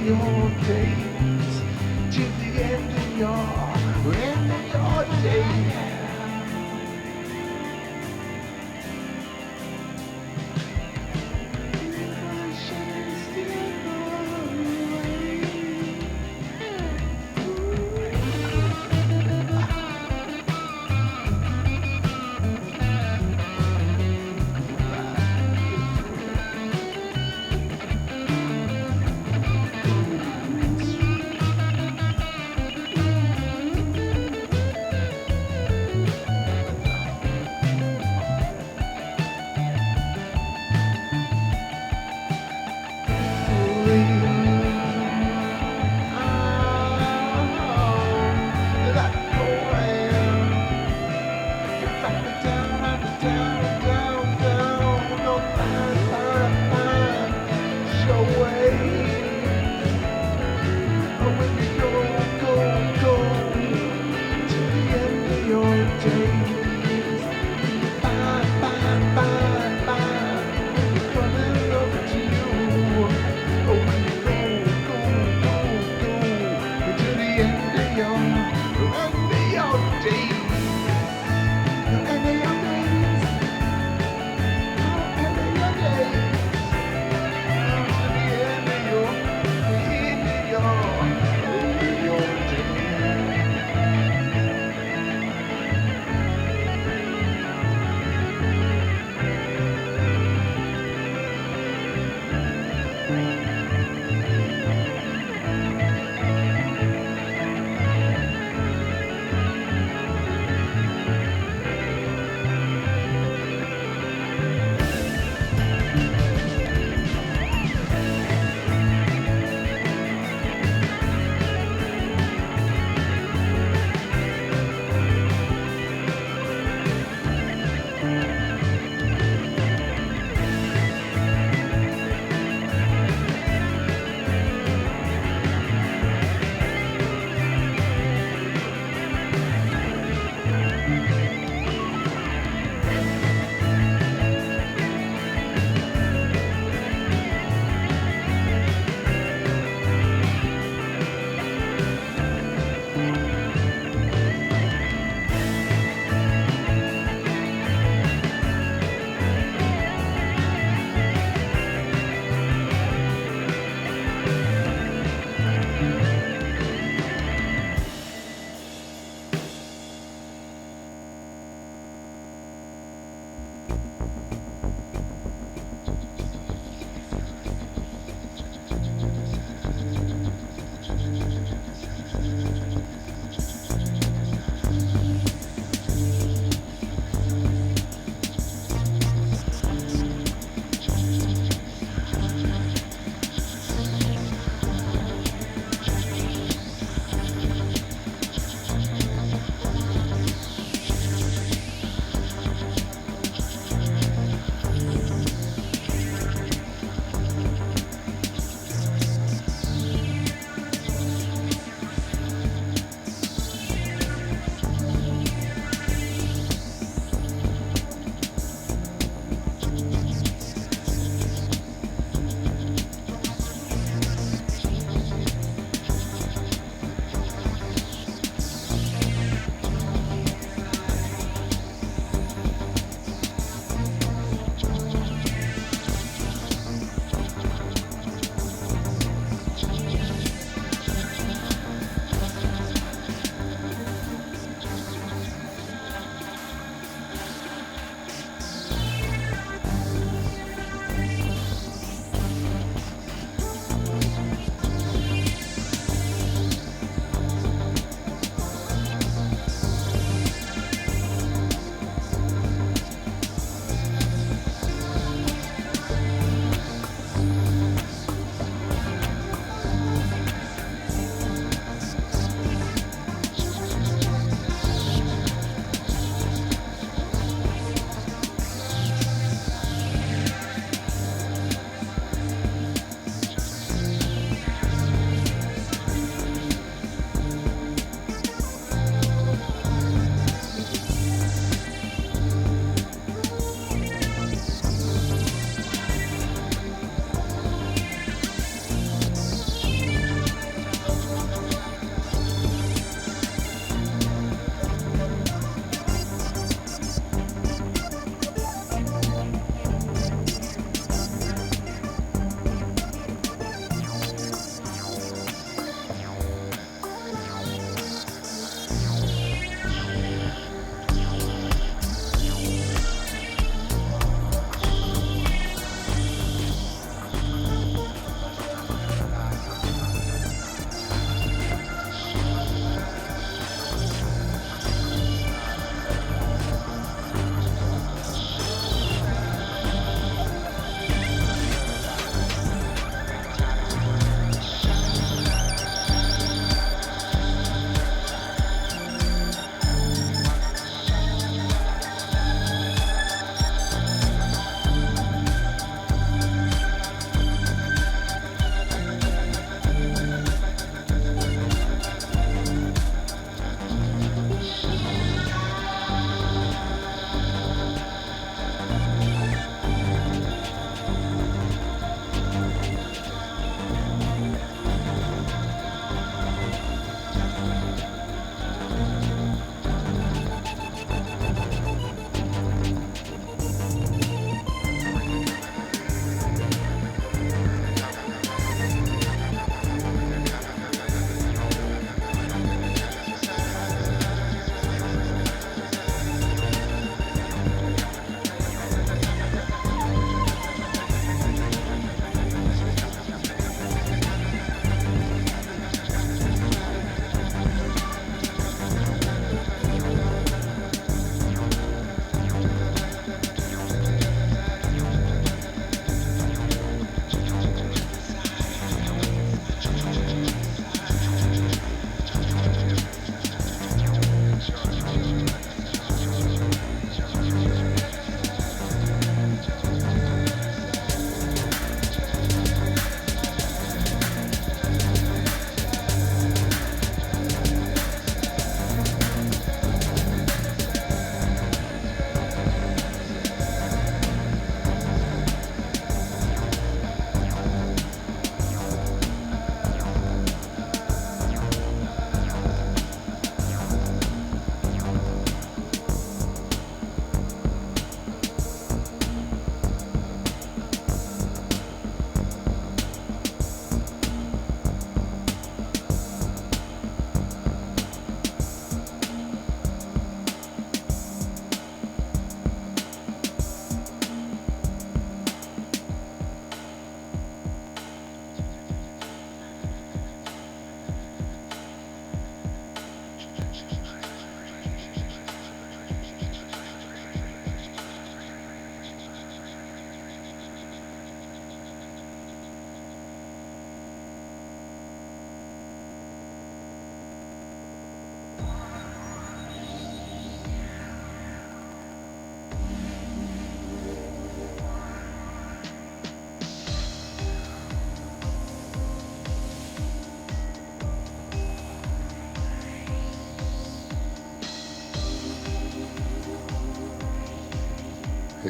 your days, to the end of your days.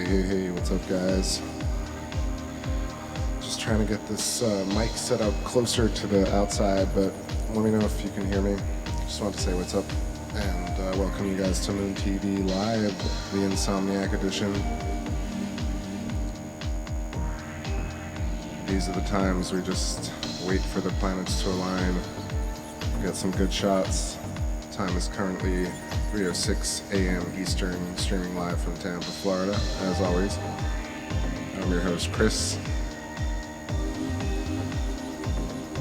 Hey, what's up, guys? Just trying to get this mic set up closer to the outside, but let me know if you can hear me. Just want to say what's up and welcome you guys to Moon TV Live, the Insomniac edition. These are the times we just wait for the planets to align, get some good shots. Time is currently 3:06 a.m. Eastern, streaming live from Tampa, Florida, as always. I'm your host, Chris.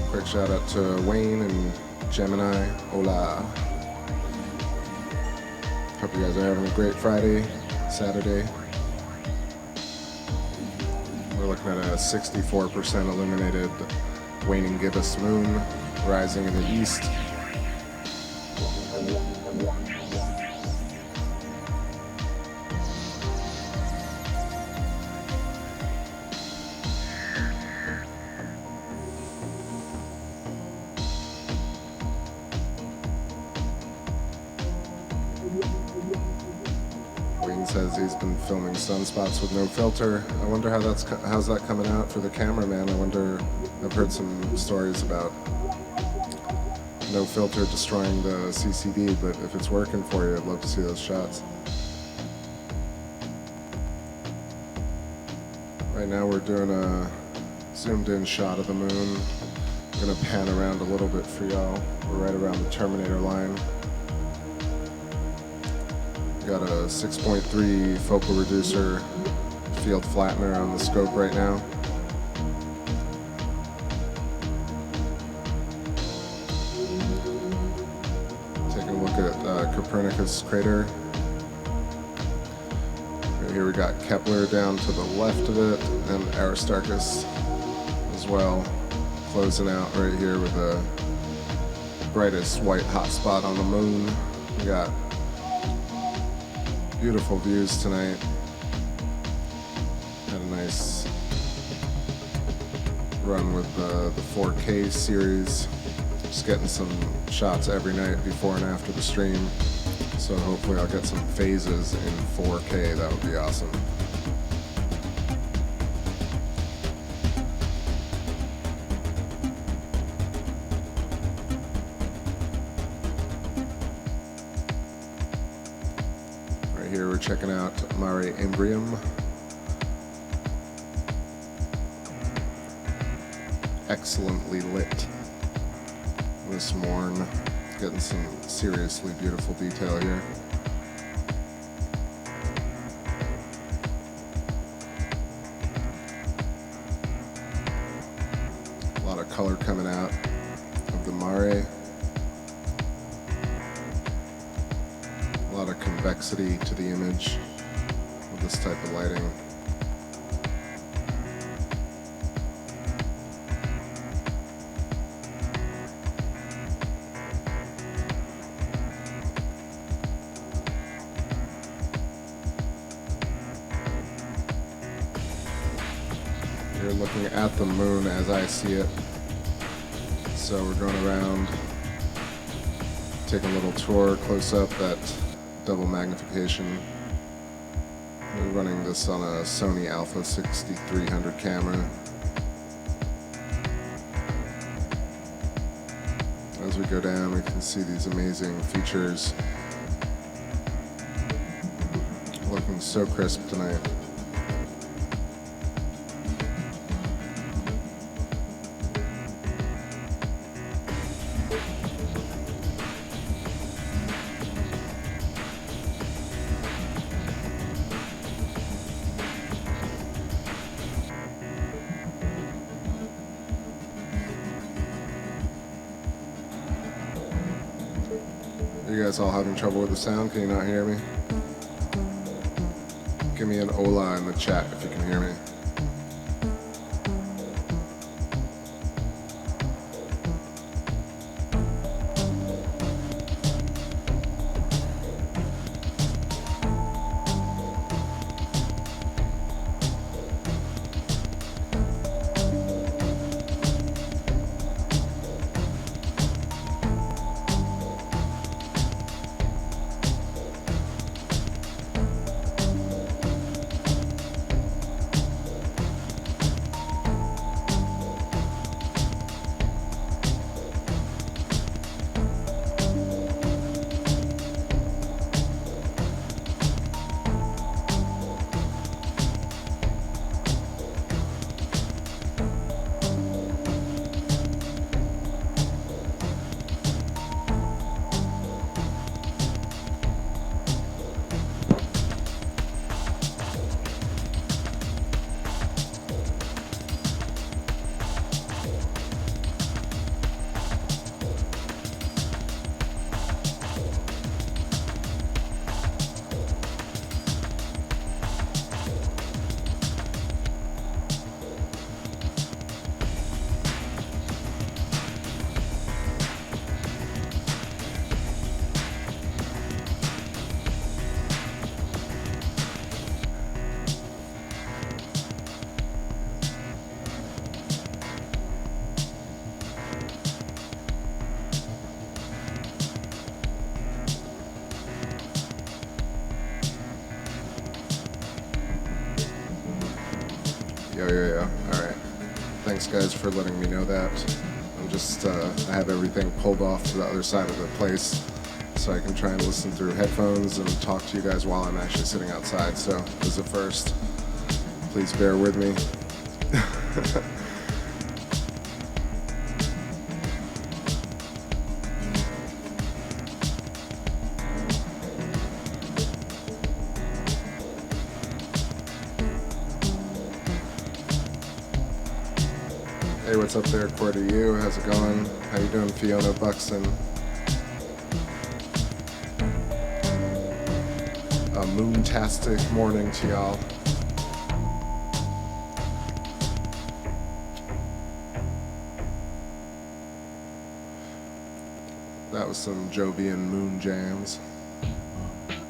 Quick shout out to Wayne and Gemini. Hola. Hope you guys are having a great Friday, Saturday. We're looking at a 64% illuminated Waning Gibbous moon rising in the east. Says he's been filming sunspots with no filter. I wonder how's that coming out for the cameraman. I wonder, I've heard some stories about no filter destroying the CCD, but if it's working for you, I'd love to see those shots. Right now we're doing a zoomed in shot of the moon. I'm gonna pan around a little bit for y'all. We're right around the Terminator line. Got a 6.3 focal reducer field flattener on the scope right now. Taking a look at Copernicus crater. Right here we got Kepler down to the left of it, and Aristarchus as well, closing out right here with the brightest white hot spot on the moon. We got beautiful views tonight. Had a nice run with the 4K series. Just getting some shots every night before and after the stream. So hopefully I'll get some phases in 4K. That would be awesome. Here we're checking out Mare Imbrium. Excellently lit this morn. Getting some seriously beautiful detail here. A lot of color coming out of the Mare. A lot of convexity to the image with this type of lighting. You're looking at the moon as I see it. So we're going around, taking a little tour close up at double magnification. We're running this on a Sony Alpha 6300 camera. As we go down, we can see these amazing features. Looking so crisp tonight. You guys all having trouble with the sound? Can you not hear me? Give me an hola in the chat if you can hear me. guys for letting me know that. I'm just, I have everything pulled off to the other side of the place so I can try and listen through headphones and talk to you guys while I'm actually sitting outside. So this is a first. Please bear with me. Hey, what's up there, Cordy? You? How's it going? How you doing, Fiona Buxton? A moontastic morning to y'all. That was some Jovian moon jams.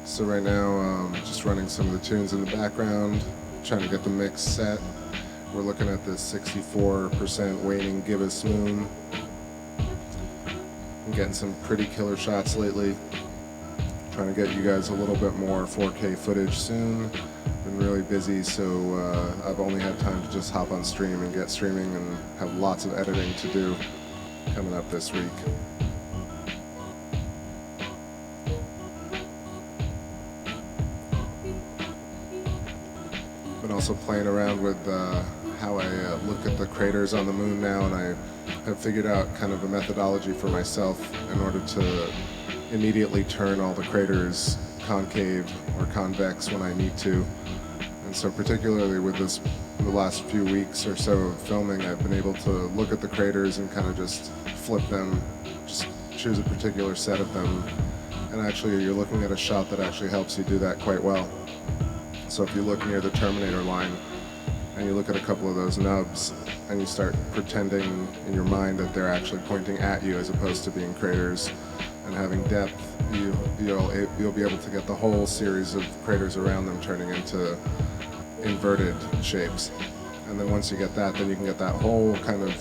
So right now, just running some of the tunes in the background, trying to get the mix set. We're looking at this 64% waning gibbous moon. I'm getting some pretty killer shots lately. Trying to get you guys a little bit more 4K footage soon. Been really busy, so I've only had time to just hop on stream and get streaming, and have lots of editing to do coming up this week. Been also playing around with how I look at the craters on the moon now, and I have figured out kind of a methodology for myself in order to immediately turn all the craters concave or convex when I need to. And so particularly with this, the last few weeks or so of filming, I've been able to look at the craters and kind of just flip them, just choose a particular set of them. And actually you're looking at a shot that actually helps you do that quite well. So if you look near the Terminator line and you look at a couple of those nubs and you start pretending in your mind that they're actually pointing at you as opposed to being craters and having depth, you'll be able to get the whole series of craters around them turning into inverted shapes. And then once you get that, then you can get that whole kind of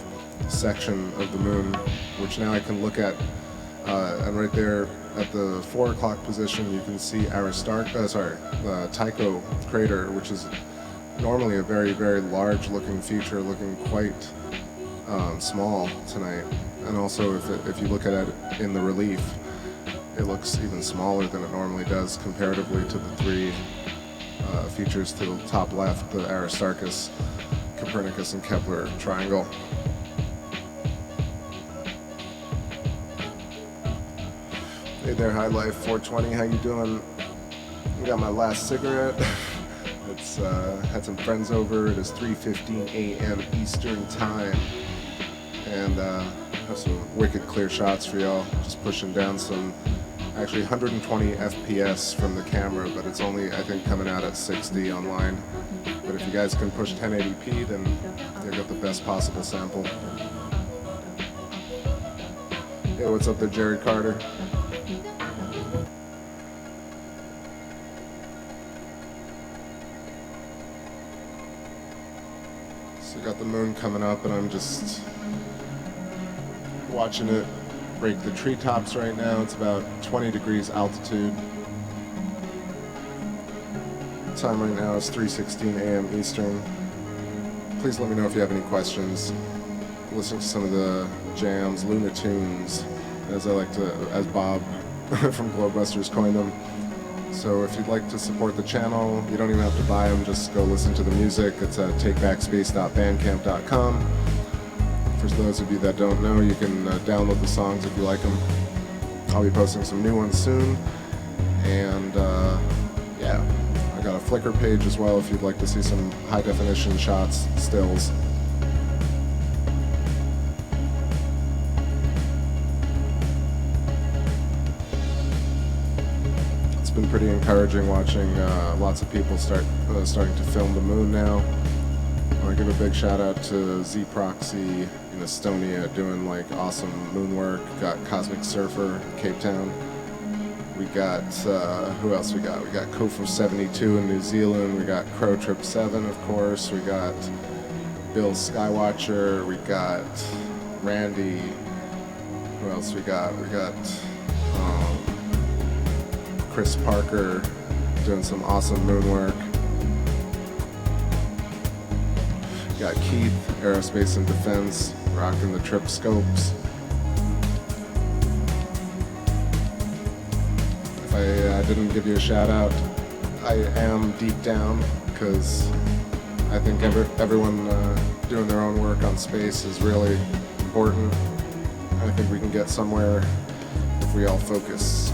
section of the moon, which now I can look at, and right there at the 4 o'clock position, you can see Tycho crater, which is normally a very, very large looking feature, looking quite small tonight. And also if you look at it in the relief, it looks even smaller than it normally does comparatively to the 3 features to the top left, the Aristarchus, Copernicus, and Kepler triangle. Hey there, High Life 420, how you doing? I got my last cigarette. It's had some friends over. It is 3:15 a.m. Eastern time, and have some wicked clear shots for y'all. Just pushing down some, actually 120 FPS from the camera, but it's only, I think, coming out at 60 online. But if you guys can push 1080p, then you'll get the best possible sample. Hey, what's up there, Jerry Carter? Got the moon coming up, and I'm just watching it break the treetops right now. It's about 20 degrees altitude. Time right now is 3:16 a.m. Eastern. Please let me know if you have any questions. Listening to some of the jams, Luna tunes, as I like to, as Bob from Globebusters coined them. So if you'd like to support the channel, you don't even have to buy them, just go listen to the music. It's at TakeBackSpace.bandcamp.com. For those of you that don't know, you can download the songs if you like them. I'll be posting some new ones soon. And yeah, I got a Flickr page as well if you'd like to see some high definition shots, stills. Been pretty encouraging watching lots of people starting to film the moon now. I want to give a big shout out to Z Proxy in Estonia doing like awesome moon work. Got Cosmic Surfer, Cape Town. We got who else we got? We got Kofo 72 in New Zealand. We got Crow Trip 7, of course. We got Bill Skywatcher. We got Randy. Who else we got? We got Chris Parker doing some awesome moon work. got Keith, Aerospace and Defense, rocking the trip scopes. If I didn't give you a shout out, I am deep down because I think everyone doing their own work on space is really important. I think we can get somewhere if we all focus.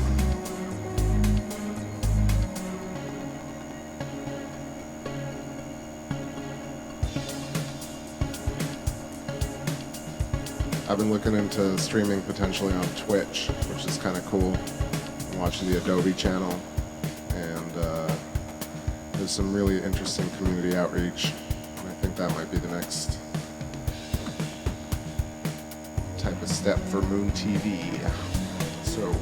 I've been looking into streaming potentially on Twitch, which is kind of cool. I'm watching the Adobe channel, and there's some really interesting community outreach. And I think that might be the next type of step for Moon TV. So,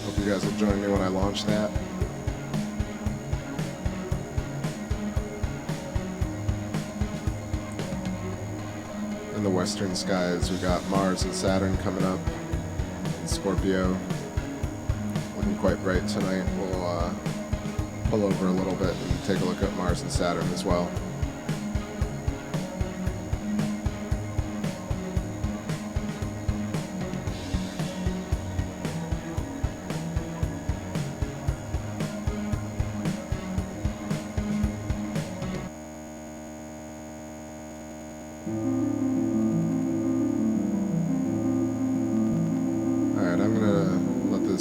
hope you guys will join me when I launch that. In the western skies, we got Mars and Saturn coming up in Scorpio. Looking quite bright tonight. We'll pull over a little bit and take a look at Mars and Saturn as well.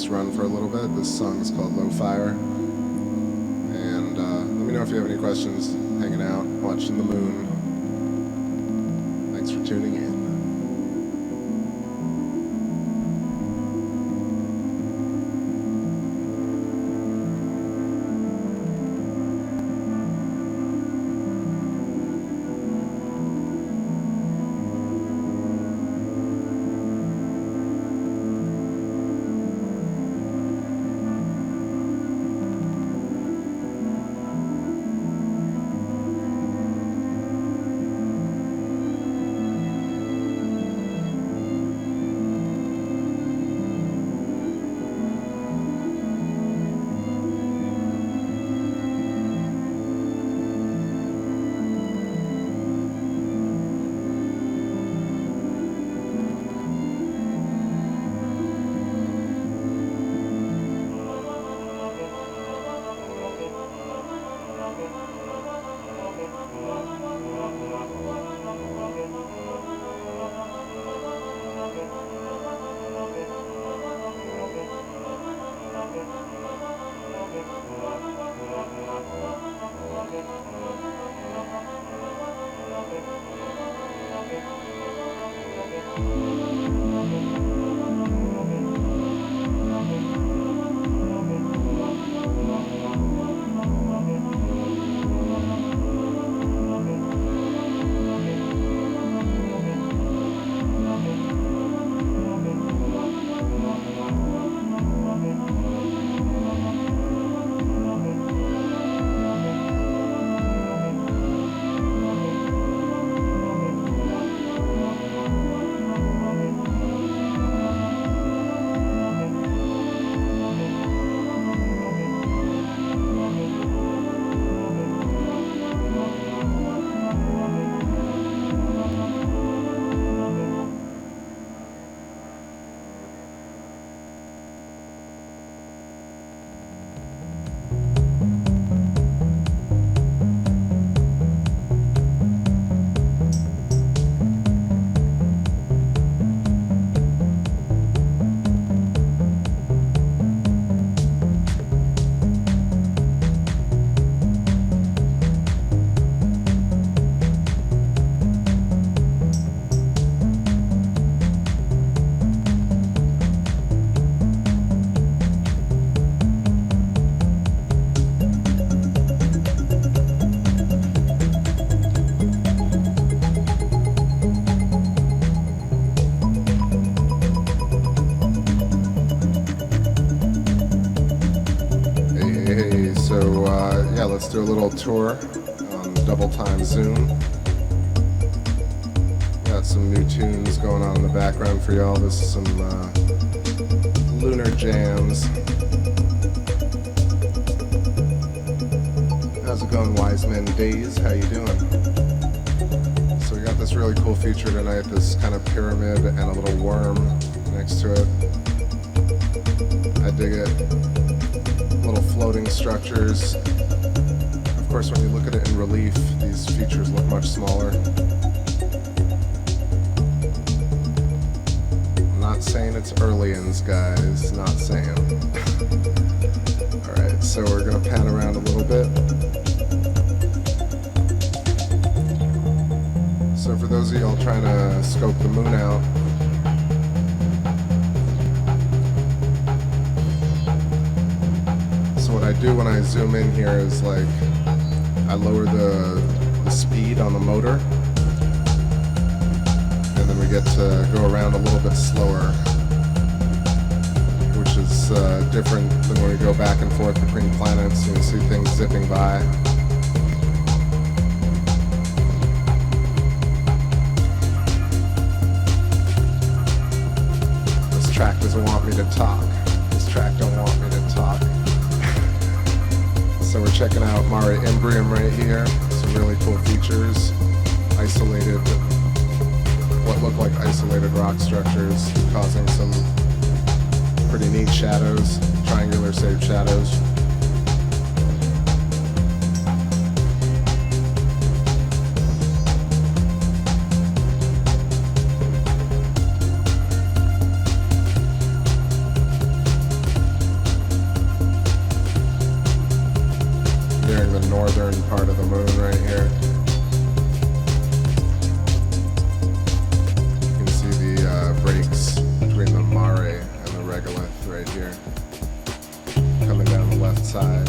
Run for a little bit. This song is called Low Fire. And let me know if you have any questions. Hanging out, watching the moon. Thanks for tuning in. Let's do a little tour on double time Zoom. Got some new tunes going on in the background for y'all. This is some lunar jams. How's it going, Wise Men Days? How you doing? So we got this really cool feature tonight, this kind of pyramid and a little worm next to it. I dig it. Little floating structures. Of course, when you look at it in relief, these features look much smaller. I'm not saying it's Earlians, guys. Not saying. Alright, so we're going to pan around a little bit. So for those of y'all trying to scope the moon out, so what I do when I zoom in here is like I lower the speed on the motor, and then we get to go around a little bit slower, which is different than when we go back and forth between planets. You can see things zipping by. This track doesn't want me to talk. This track don't want me to talk. So we're checking out Mare Imbrium right here. Some really cool features. Isolated, what look like isolated rock structures, causing some pretty neat shadows, triangular shaped shadows. Nearing the northern part of the moon right here. You can see the breaks between the Mare and the regolith right here, coming down the left side.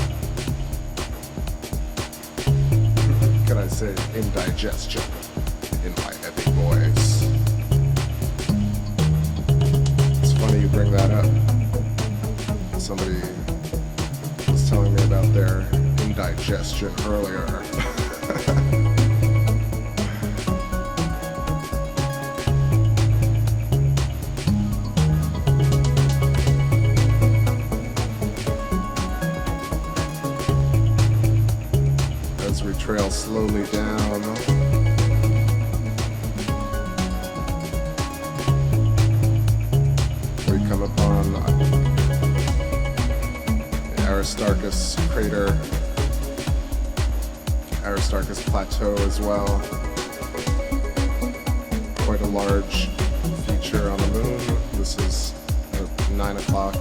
Can I say indigestion in my epic voice? It's funny you bring that up. Somebody was telling me about their indigestion earlier. As we trail slowly down, we come upon the Aristarchus crater, Aristarchus Plateau as well. Quite a large feature on the moon. This is at 9 o'clock.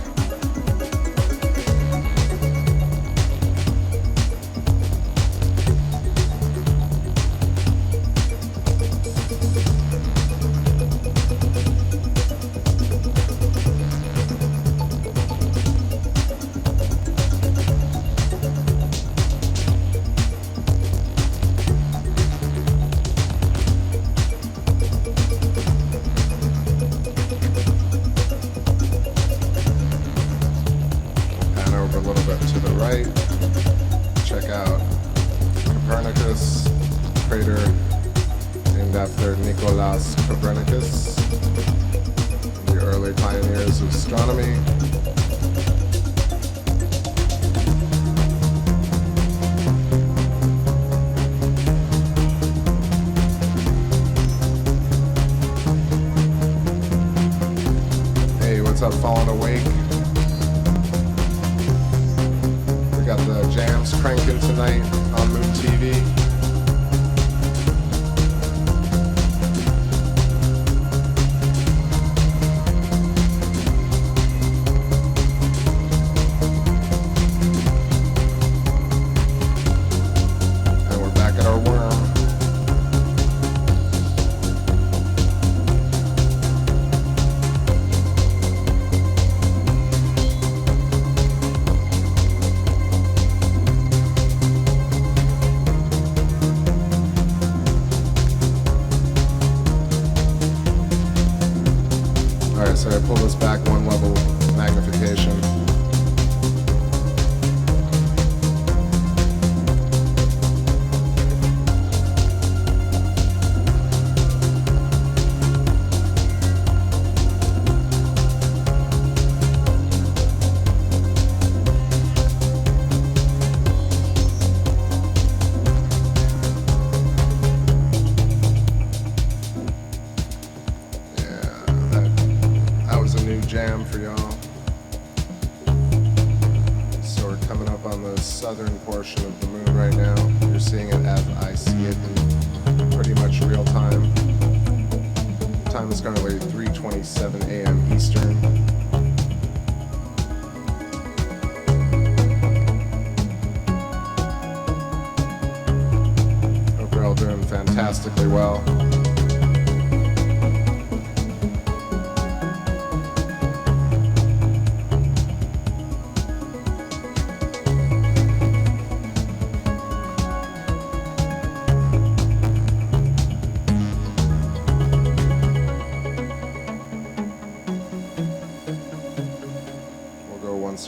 So I pull this back one level, magnification. jam for y'all. So we're coming up on the southern portion of the moon right now. You're seeing it as I see it in pretty much real time. Time is currently 3:27 a.m. Eastern. Hope you're all doing fantastically well.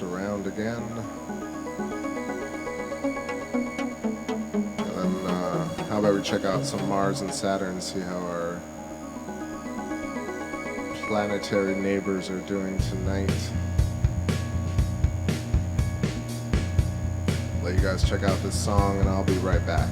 Around again. And then how about we check out some Mars and Saturn, see how our planetary neighbors are doing tonight. Let you guys check out this song and I'll be right back.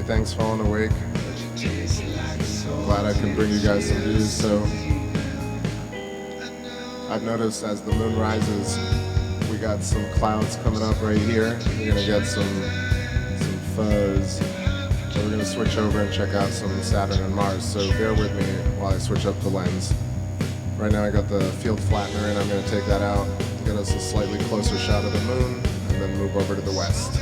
Thanks for falling awake. Glad I can bring you guys some views. So I've noticed as the moon rises, we got some clouds coming up right here. We're gonna get some fuzz. So we're gonna switch over and check out some Saturn and Mars. So bear with me while I switch up the lens. Right now I got the field flattener in. I'm gonna take that out, get us a slightly closer shot of the moon, and then move over to the west.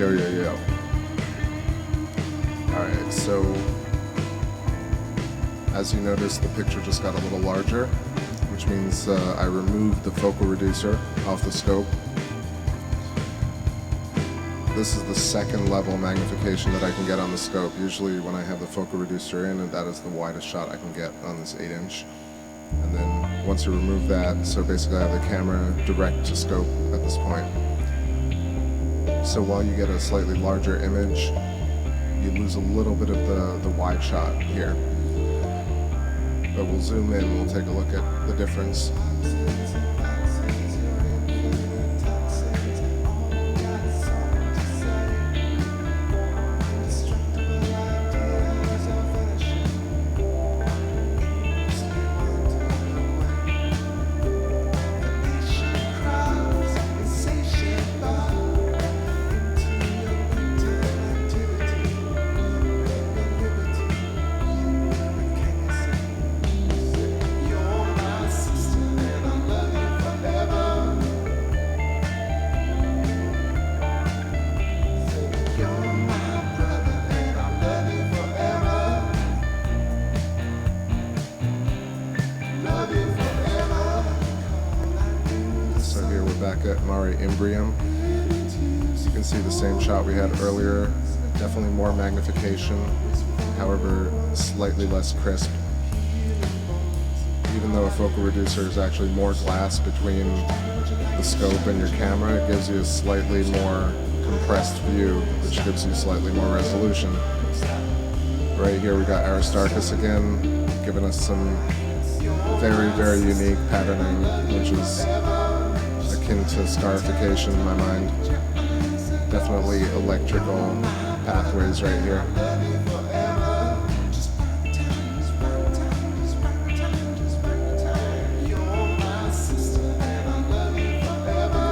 Yo, yo, yo. Alright, so as you notice, the picture just got a little larger, which means I removed the focal reducer off the scope. This is the second level magnification that I can get on the scope. Usually when I have the focal reducer in, and that is the widest shot I can get on this 8-inch. And then once you remove that, so basically I have the camera direct to scope at this point. So while you get a slightly larger image, you lose a little bit of the wide shot here. But we'll zoom in, we'll take a look at the difference. Back at Mare Imbrium. You can see the same shot we had earlier. Definitely more magnification, however slightly less crisp. Even though a focal reducer is actually more glass between the scope and your camera, it gives you a slightly more compressed view, which gives you slightly more resolution. Right here we got Aristarchus again, giving us some very, very unique patterning, which is akin to scarification in my mind. Definitely electrical pathways right here.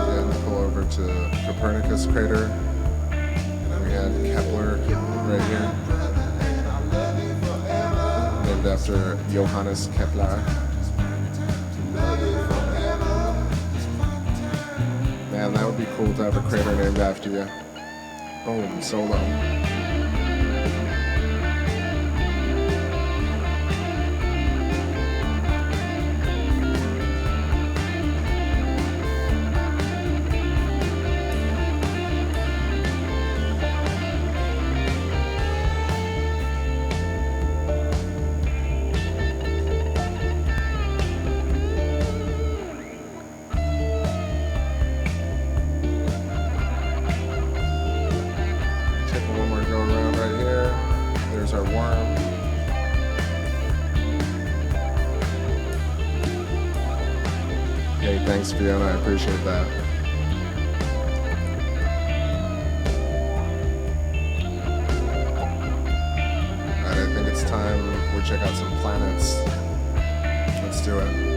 Again, pull over to Copernicus crater. And we had Kepler right here, named after Johannes Kepler. Man, that would be cool to have a crater named after you. Boom, solo. Our worm. Hey, thanks Fiona, I appreciate that. Alright, I think it's time we check out some planets. Let's do it.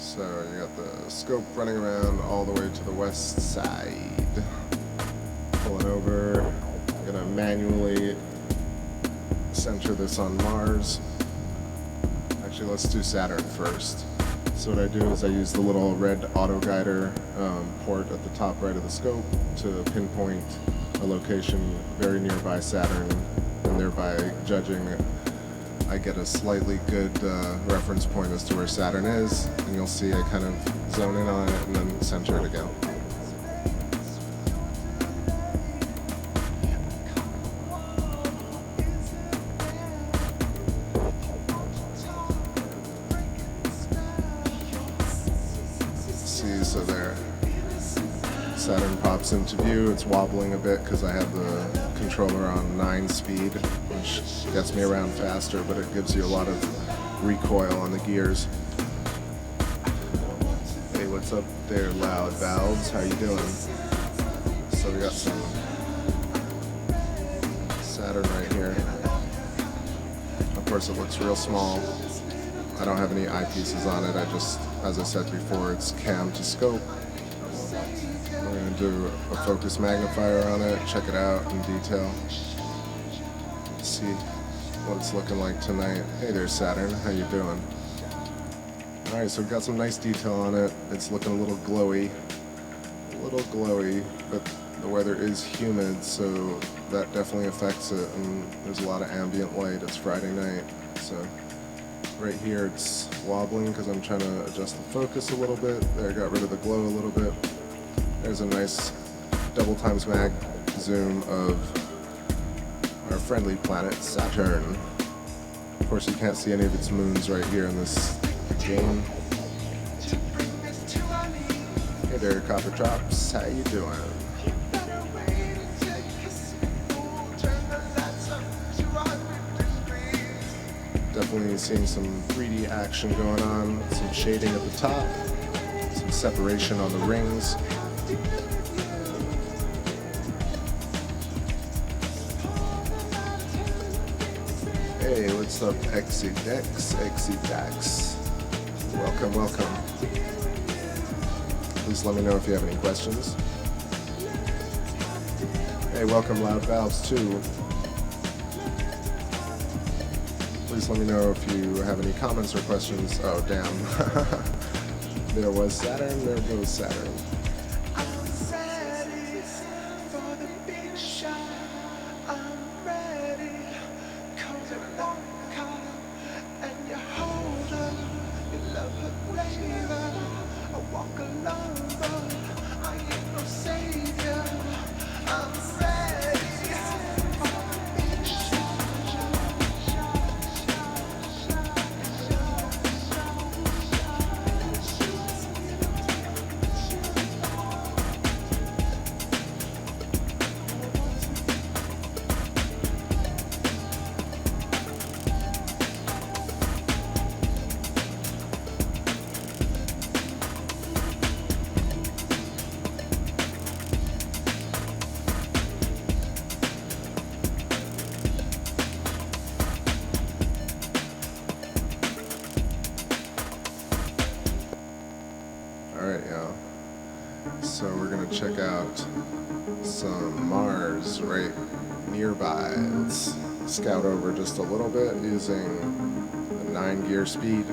So you got the scope running around all the way to the west side. Pulling over. I'm gonna manually center this on Mars. Actually, let's do Saturn first. So what I do is I use the little red auto guider port at the top right of the scope to pinpoint a location very nearby Saturn, and thereby judging I get a slightly good reference point as to where Saturn is, and you'll see I kind of zone in on it and then center it again. See, so there. Saturn pops into view. It's wobbling a bit because I have the controller on 9 speed, which gets me around faster, but it gives you a lot of recoil on the gears. Hey, what's up there, Loud Valves? How you doing? So we got some Saturn right here. Of course, it looks real small I don't have any eyepieces on it. I just, as I said before, it's cam to scope. We're going to do a focus magnifier on it, check it out in detail. See what it's looking like tonight. Hey there, Saturn. How you doing? Alright, so we've got some nice detail on it. It's looking a little glowy, but the weather is humid, so that definitely affects it, and there's a lot of ambient light. It's Friday night, so right here it's wobbling because I'm trying to adjust the focus a little bit. There, I got rid of the glow a little bit. There's a nice double times mag zoom of our friendly planet Saturn. Of course, you can't see any of its moons right here in this game. Hey there, Copper Drops. How you doing? Definitely seeing some 3D action going on, some shading at the top, some separation on the rings. Hey, what's up, Exedex? Welcome, welcome. Please let me know if you have any questions. Hey, welcome, Loud Valves, too. Please let me know if you have any comments or questions. Oh, damn. There was Saturn, there goes Saturn. So we're going to check out some Mars right nearby. Let's scout over just a little bit using the 9-gear speed.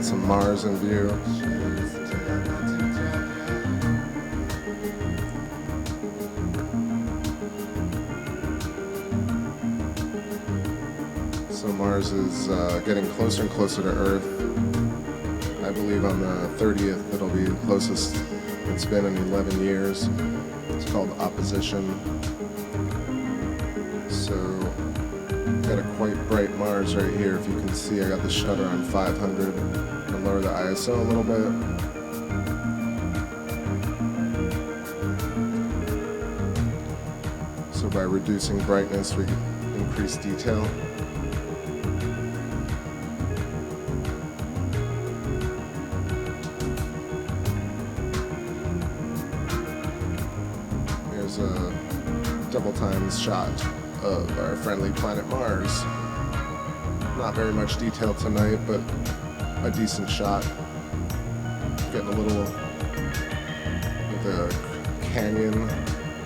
Some Mars in view. So Mars is getting closer and closer to Earth. I believe on the 30th it'll be the closest it's been in 11 years. It's called opposition. So got a quite bright Mars right here. If you can see, I got the shutter on 500. I'll lower the ISO a little bit. So by reducing brightness, we increase detail. Here's a double times shot of our friendly planet Mars. Not very much detail tonight, but a decent shot. Getting a little of the canyon,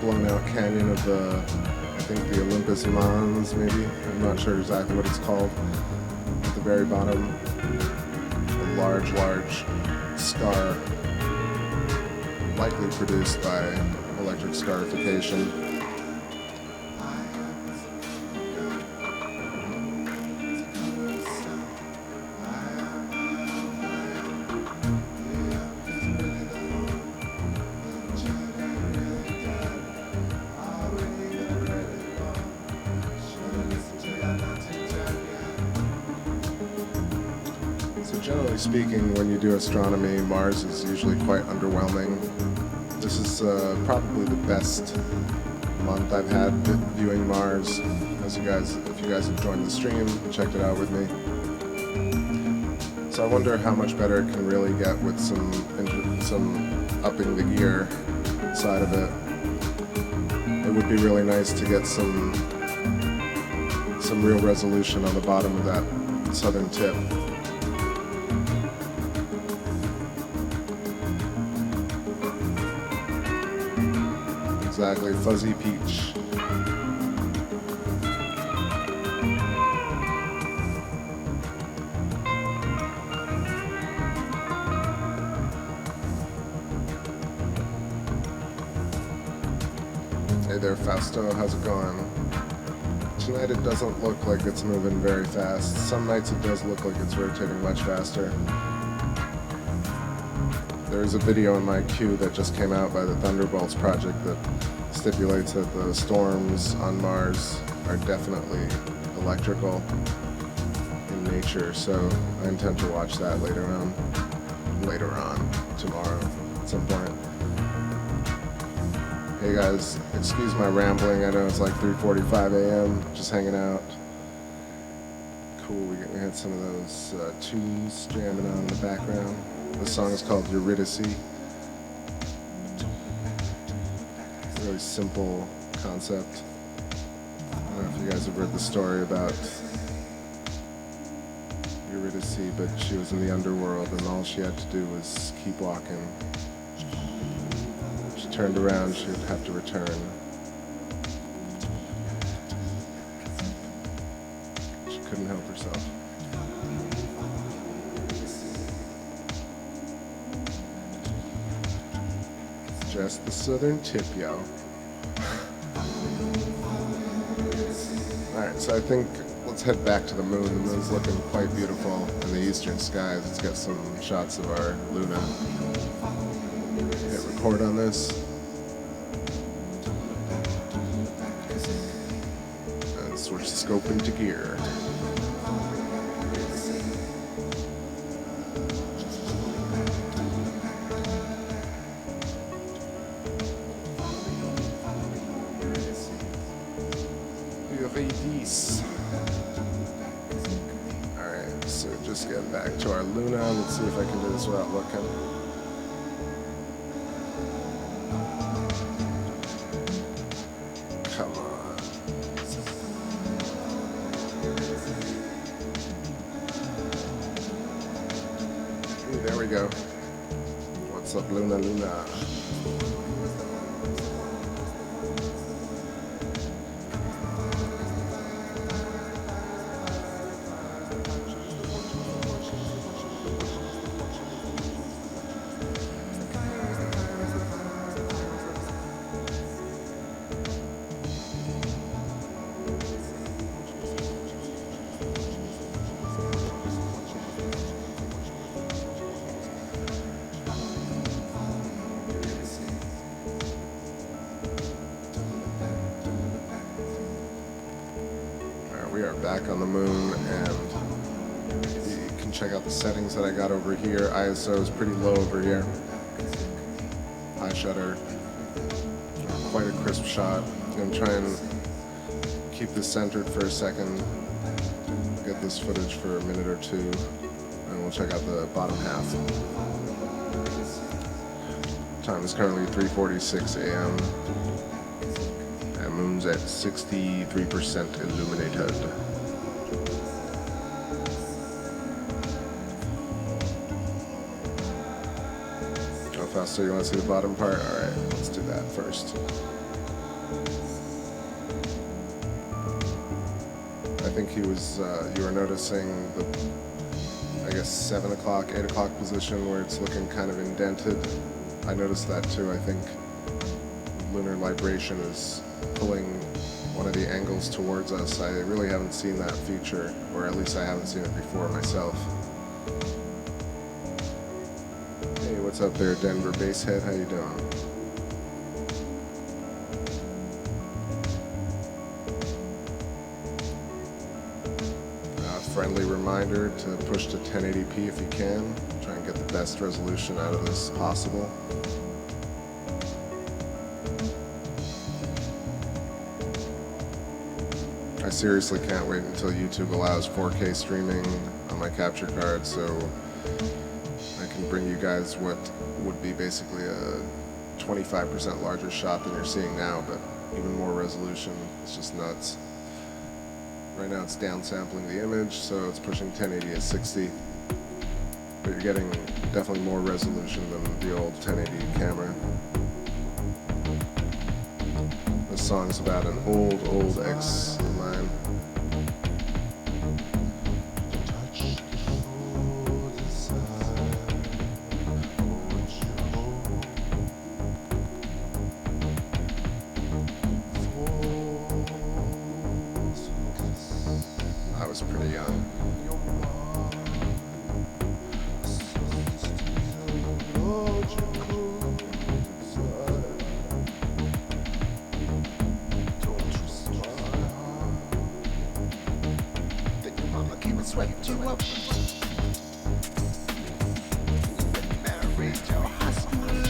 blown out canyon of the, I think the Olympus Mons maybe. I'm not sure exactly what it's called. At the very bottom, a large scar, likely produced by electric scarification. Generally Generally speaking, when you do astronomy, Mars is usually quite underwhelming. This is probably the best month I've had viewing Mars. If you guys have joined the stream, checked it out with me. So I wonder how much better it can really get with some upping the gear side of it. It would be really nice to get some real resolution on the bottom of that southern tip. Exactly, fuzzy peach. Hey there, Fausto, how's it going? Tonight it doesn't look like it's moving very fast. Some nights it does look like it's rotating much faster. There is a video in my queue that just came out by the Thunderbolts project that stipulates that the storms on Mars are definitely electrical in nature, so I intend to watch that later on, tomorrow at some point. Hey guys, excuse my rambling. I know it's like 3:45 a.m. Just hanging out. Cool. We had some of those tunes jamming on in the background. The song is called Eurydice. Really simple concept. I don't know if you guys have read the story about Eurydice, but she was in the underworld and all she had to do was keep walking. Turned around, she would have to return. She couldn't help herself. Just the southern tip, yo. Alright, so I think let's head back to the moon. The moon's looking quite beautiful in the eastern skies. Let's get some shots of our Luna. Hit record on this. Switch the scope into gear. Eurydice. Alright, so just getting back to our Luna. Let's see if I can do this without looking. There we go. What's up, Luna? We are back on the moon, and you can check out the settings that I got over here. ISO is pretty low over here. High shutter. Quite a crisp shot. I'm going to try and keep this centered for a second. Get this footage for a minute or two, and we'll check out the bottom half. Time is currently 3:46 a.m. Moon's at 63% illuminated. How fast do you want to see the bottom part? Alright, let's do that first. I think he was, you were noticing the, I guess, 7 o'clock, 8 o'clock position where it's looking kind of indented. I noticed that too. I think lunar libration is pulling one of the angles towards us. I really haven't seen that feature, or at least I haven't seen it before myself. Hey, what's up there, Denver Basehead? How you doing? friendly reminder to push to 1080p if you can. Try and get the best resolution out of this possible. I seriously can't wait until YouTube allows 4K streaming on my capture card, so I can bring you guys what would be basically a 25% larger shot than you're seeing now, but even more resolution. It's just nuts. Right now it's downsampling the image, so it's pushing 1080 at 60, but you're getting definitely more resolution than the old 1080 camera. This song's about an old ex of mine. I was pretty young. Sweat you up. Married your husband.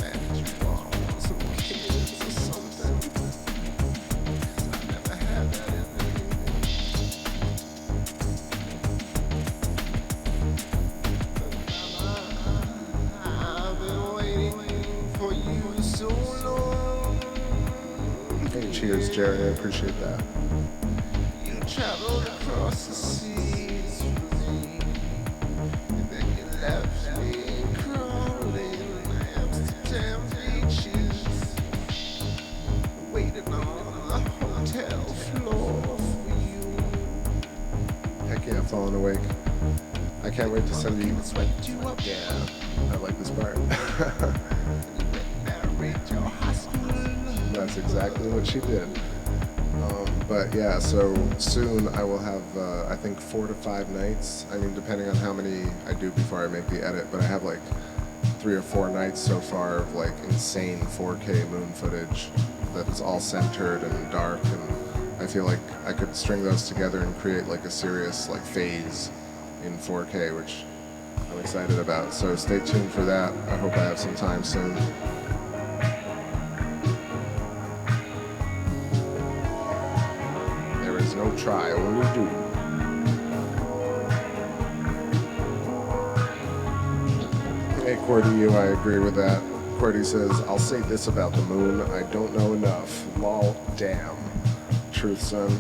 And you want some kids or something. 'Cause I never had that in me. But I've been waiting for you so long. Hey, cheers, Jerry. I appreciate that. Traveled across the seas for me, and then you left me crawling in Amsterdam beaches, waiting on the hotel floor for you. Heck yeah, falling awake. I can't wait to send you. Sweat you up. Yeah, I like this part. Married your husband. That's exactly what she did. But yeah, so soon I will have, I think 4 to 5 nights. I mean, depending on how many I do before I make the edit, but I have like 3 or 4 nights so far of like insane 4K moon footage that is all centered and dark, and I feel like I could string those together and create like a serious like phase in 4K, which I'm excited about. So stay tuned for that. I hope I have some time soon. No try, only do. Hey, Cordy, I agree with that. Cordy says, I'll say this about the moon, I don't know enough. Lol, damn. Truth, son.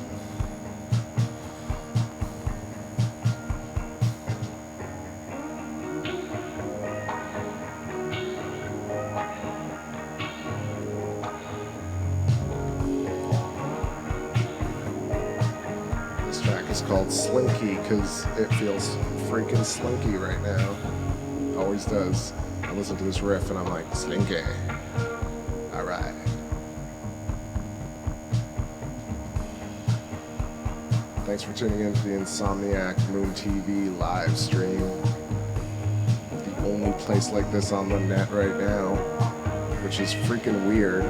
Called Slinky because it feels freaking slinky right now. Always does. I listen to this riff and I'm like, Slinky. Alright. Thanks for tuning in to the Insomniac Moon TV live stream. The only place like this on the net right now, which is freaking weird.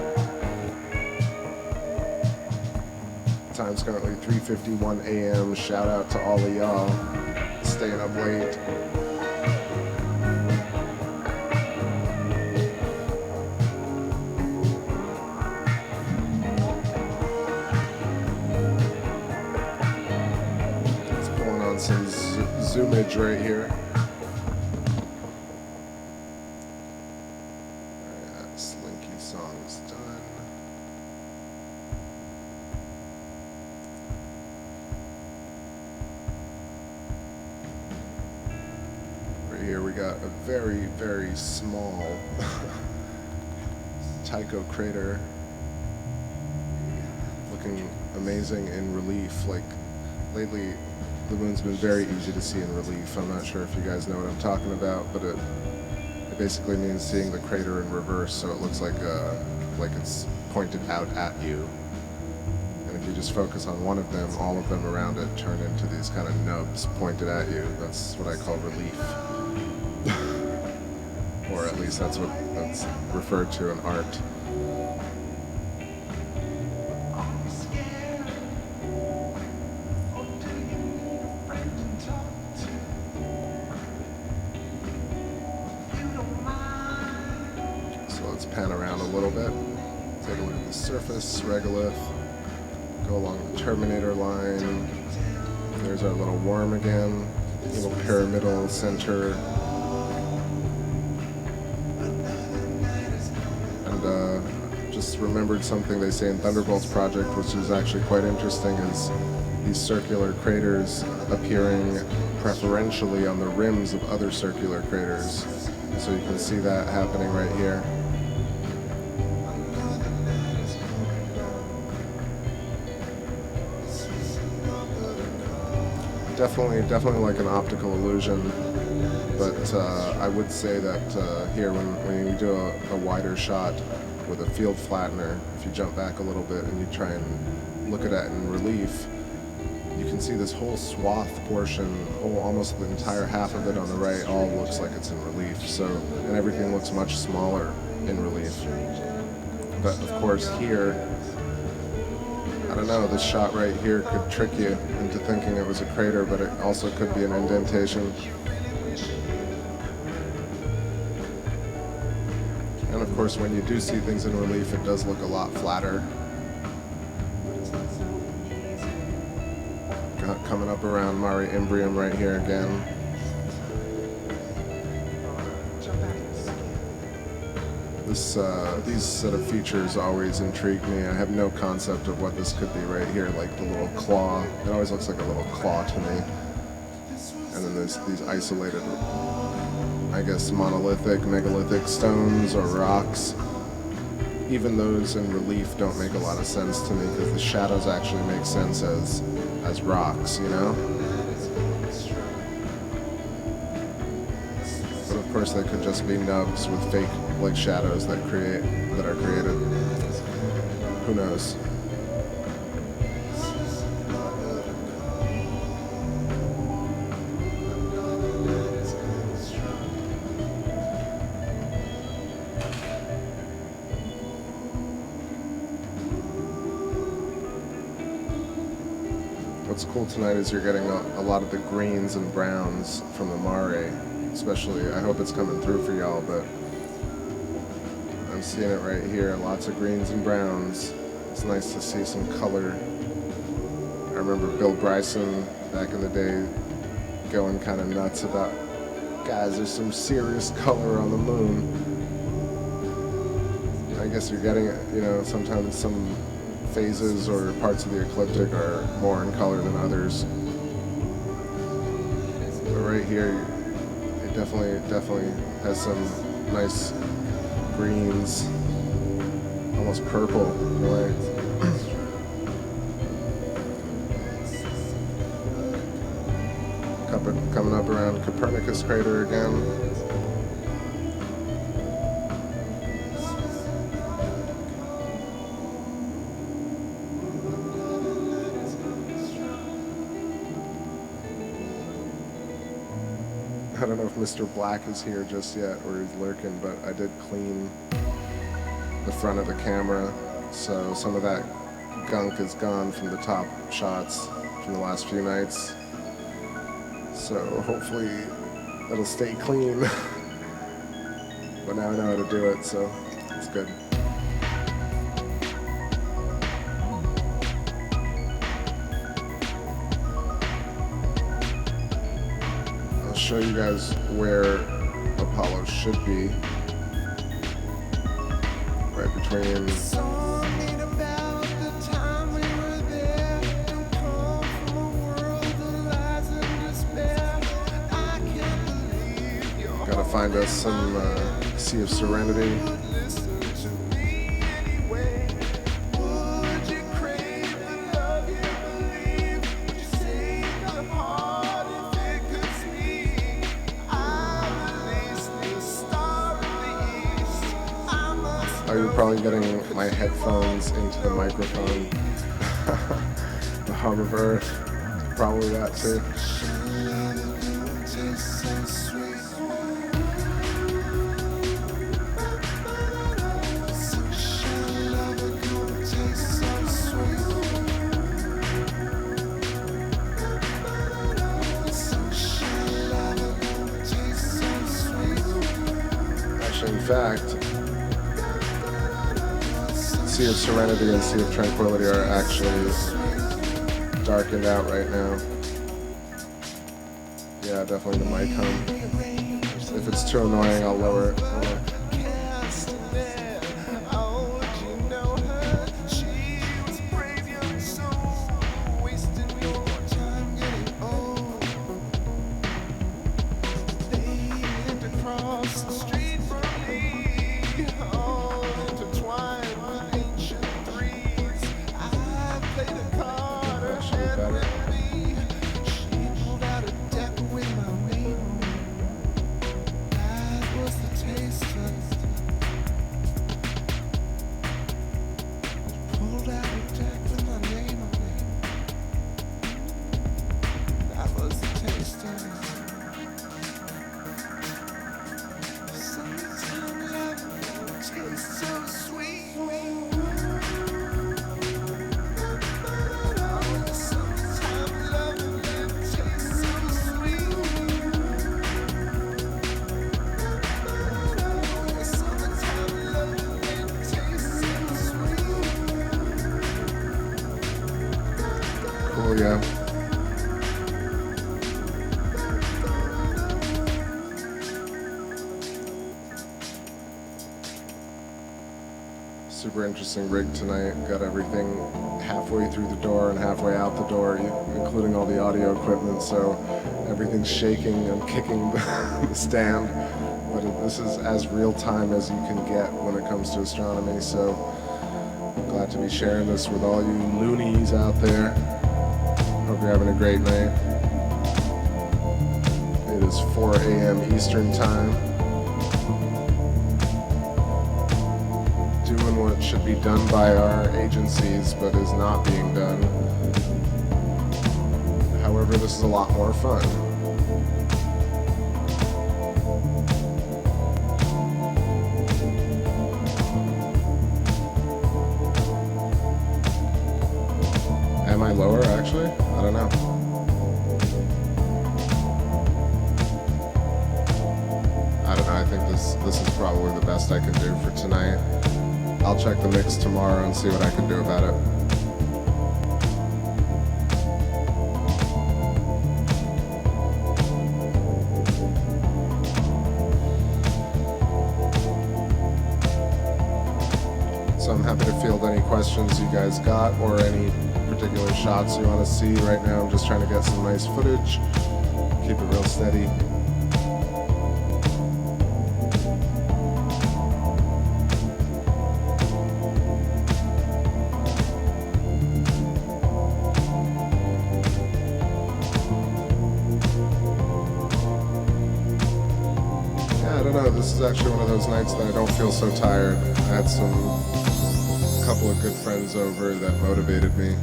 Time's currently 3:51 a.m. Shout out to all of y'all staying up late. It's pulling on some zoomage right here. Alright, Slinky song's done. Here we got a very, very small Tycho crater looking amazing in relief. Like lately the moon's been very easy to see in relief. I'm not sure if you guys know what I'm talking about, but it basically means seeing the crater in reverse, so it looks like it's pointed out at you. And if you just focus on one of them, all of them around it turn into these kind of nubs pointed at you. That's what I call relief. Or at least that's referred to in art. let's pan around a little bit. Take a look at the surface, regolith. Go along the terminator line. There's our little worm again. Little pyramidal center. And just remembered something they say in Thunderbolt's project, which is actually quite interesting, is these circular craters appearing preferentially on the rims of other circular craters. So you can see that happening right here. Definitely like an optical illusion, but I would say that here when you do a wider shot with a field flattener, if you jump back a little bit and you try and look at it in relief, you can see this whole swath portion, almost the entire half of it on the right, all looks like it's in relief. So, and everything looks much smaller in relief. But of course here, I don't know, this shot right here could trick you into thinking it was a crater, but it also could be an indentation. And of course, when you do see things in relief, it does look a lot flatter. Coming up around Mare Imbrium right here again. These set of features always intrigue me. I have no concept of what this could be right here, like the little claw. It always looks like a little claw to me. And then there's these isolated, I guess, monolithic, megalithic stones or rocks. Even those in relief don't make a lot of sense to me because the shadows actually make sense as rocks, you know? But of course they could just be nubs with fake like shadows that are created. Who knows? What's cool tonight is you're getting a lot of the greens and browns from the Mare, especially. I hope it's coming through for y'all, but I'm seeing it right here. Lots of greens and browns. It's nice to see some color. I remember Bill Bryson back in the day going kind of nuts about, guys, there's some serious color on the moon. I guess you're getting it, you know, sometimes some phases or parts of the ecliptic are more in color than others. But right here, it definitely has some nice greens, almost purple in a way. Coming up around Copernicus crater again. I don't know if Mr. Black is here just yet or he's lurking, but I did clean the front of the camera, so some of that gunk is gone from the top shots from the last few nights. So hopefully it'll stay clean. But now I know how to do it, so it's good. I'll show you guys where Apollo should be. Right between gotta find us some Sea of Serenity. Oh, you're probably getting my headphones into the microphone. The hum of Earth. Probably that too. Actually, in fact, Sea of Serenity and Sea of Tranquility are actually darkened out right now. Yeah, definitely the mic hum. If it's too annoying, I'll lower it. Yeah. Super interesting rig tonight. Got everything halfway through the door and halfway out the door, including all the audio equipment, so everything's shaking and kicking the stand. But this is as real time as you can get when it comes to astronomy, so I'm glad to be sharing this with all you loonies out there. Hope you're having a great night. It is 4 a.m. Eastern time. Doing what should be done by our agencies, but is not being done. However, this is a lot more fun. Am I lower, actually? I don't know. I don't know, I think this is probably the best I can do for tonight. I'll check the mix tomorrow and see what I can do about it. So I'm happy to field any questions you guys got or any particular shots you want to see. Right now I'm just trying to get some nice footage, keep it real steady. Yeah, I don't know, this is actually one of those nights that I don't feel so tired. I had a couple of good friends over that motivated me.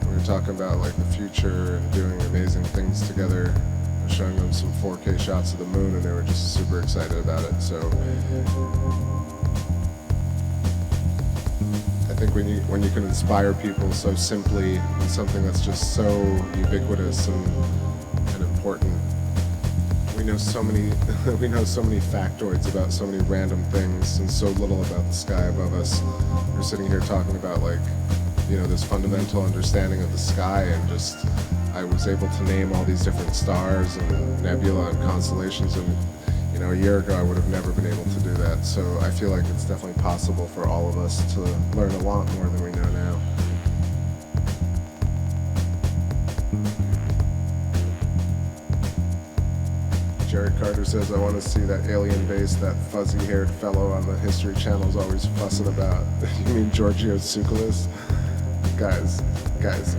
We were talking about like the future and doing amazing things together. I was showing them some 4K shots of the moon and they were just super excited about it. So I think when you can inspire people so simply in something that's just so ubiquitous and important. We know so many factoids about so many random things and so little about the sky above us. We're sitting here talking about this fundamental understanding of the sky, and just I was able to name all these different stars and nebula and constellations, and a year ago I would have never been able to do that. So I feel like it's definitely possible for all of us to learn a lot more than we know now. Jared Carter says, I want to see that alien base that fuzzy-haired fellow on the History Channel is always fussing about. You mean Giorgio Tsoukalos? Guys,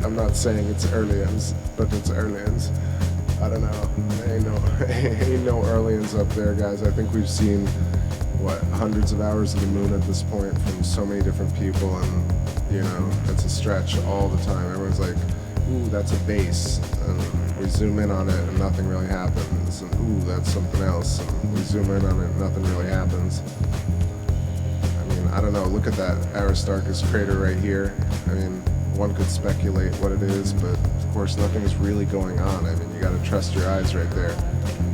I'm not saying it's aliens, but it's aliens. I don't know. Ain't no aliens up there, guys. I think we've seen, hundreds of hours of the moon at this point from so many different people, and, it's a stretch all the time. Everyone's like, ooh, that's a base, and we zoom in on it and nothing really happens, and ooh, that's something else, and we zoom in on it and nothing really happens. I mean, I don't know, look at that Aristarchus crater right here. I mean, one could speculate what it is, but of course nothing's really going on. I mean, you gotta trust your eyes right there.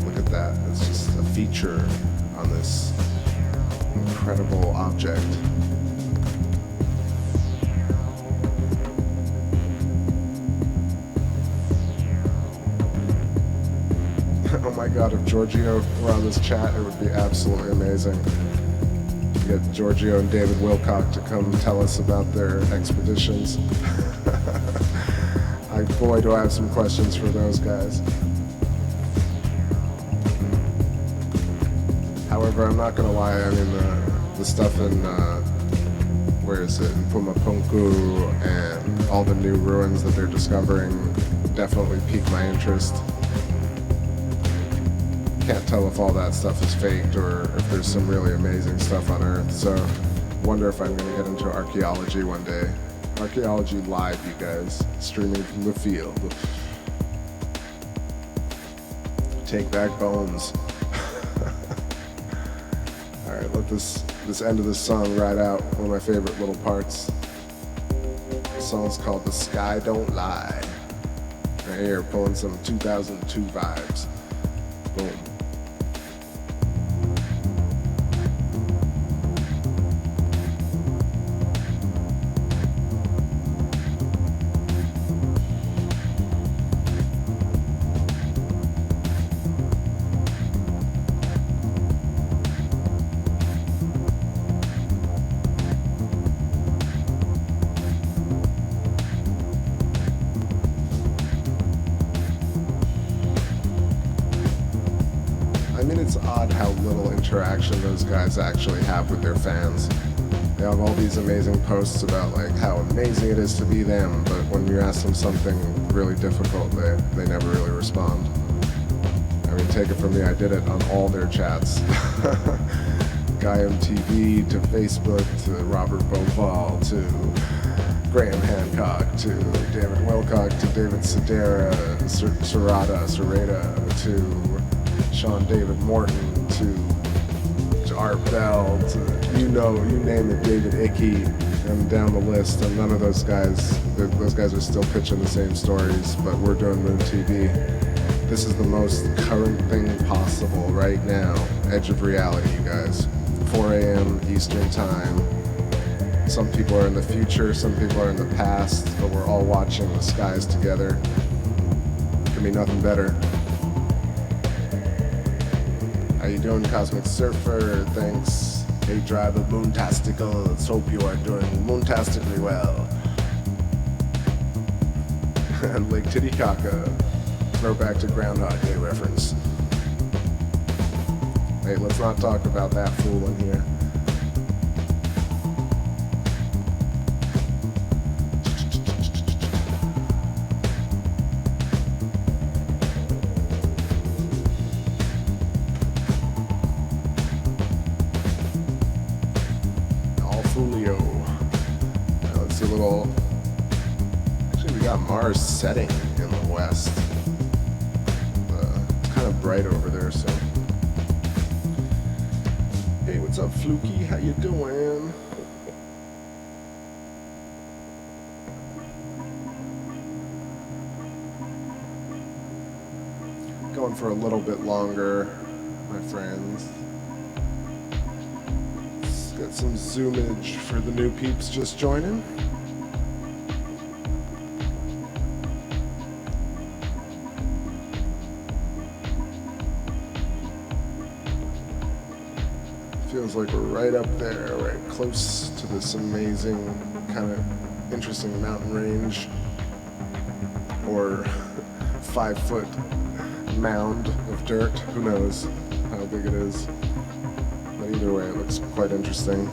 Look at that, it's just a feature on this incredible object. my God, if Giorgio were on this chat, it would be absolutely amazing. Get Giorgio and David Wilcock to come tell us about their expeditions. Boy, do I have some questions for those guys. However, I'm not gonna lie, I mean, the stuff in, where is it, in Pumapunku and all the new ruins that they're discovering definitely piqued my interest. Can't tell if all that stuff is faked or if there's some really amazing stuff on Earth, so wonder if I'm gonna get into archaeology one day. Archaeology live, you guys, streaming from the field. Take back bones. Alright, let this end of this song ride out, one of my favorite little parts. The song's called The Sky Don't Lie. Right here, pulling some 2002 vibes. Boom. It's odd how little interaction those guys actually have with their fans. They have all these amazing posts about like how amazing it is to be them, but when you ask them something really difficult, they never really respond. I mean, take it from me, I did it on all their chats. Guy MTV to Facebook to Robert Bovall to Graham Hancock to David Wilcock to David Sedaris, Serrata to Sean David Morton to Art Bell to you name it, David Icke, and down the list, and none of those guys are still pitching the same stories, but we're doing Moon TV. This is the most current thing possible right now. Edge of reality, you guys. 4 a.m. Eastern time. Some people are in the future, some people are in the past, but we're all watching the skies together. Could be nothing better. How you doing, Cosmic Surfer? Thanks. Hey, Driver Moontasticals. Hope you are doing moontastically well. And Lake Titicaca. Throwback to Groundhog Day reference. Hey, let's not talk about that fool in here. Mars setting in the west. It's kind of bright over there, so. Hey, what's up, Fluky? How you doing? Going for a little bit longer, my friends. Let's get some zoomage for the new peeps just joining. Feels like we're right up there, right close to this amazing, kind of interesting mountain range, or 5-foot mound of dirt. Who knows how big it is? But either way, it looks quite interesting.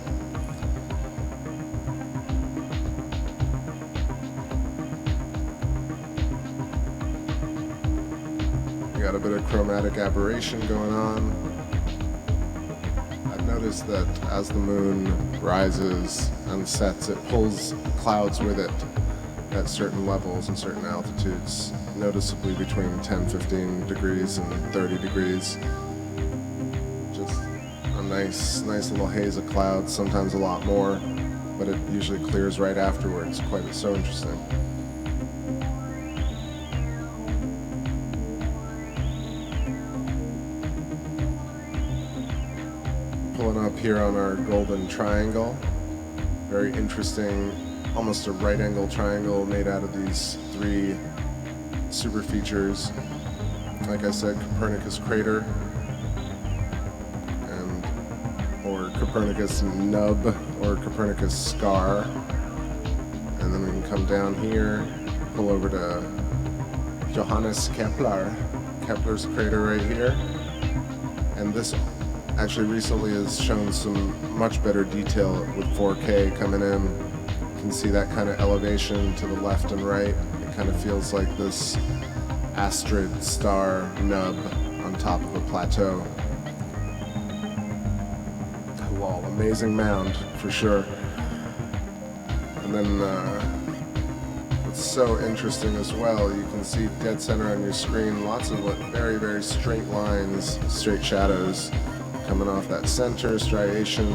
We got a bit of chromatic aberration going on. Notice that as the moon rises and sets, it pulls clouds with it at certain levels and certain altitudes, noticeably between 10, 15 degrees and 30 degrees. Just a nice little haze of clouds, sometimes a lot more, but it usually clears right afterwards. So interesting. Up here on our golden triangle. Very interesting, almost a right angle triangle made out of these 3 super features. like I said, Copernicus crater, and or Copernicus nub, or Copernicus scar. And then we can come down here, pull over to Johannes Kepler, Kepler's crater right here. And this actually recently has shown some much better detail with 4K coming in. You can see that kind of elevation to the left and right. It kind of feels like this asteroid star nub on top of a plateau. Wow, amazing mound for sure. And then what's so interesting as well, you can see dead center on your screen lots of very, very straight lines, straight shadows coming off that center striation.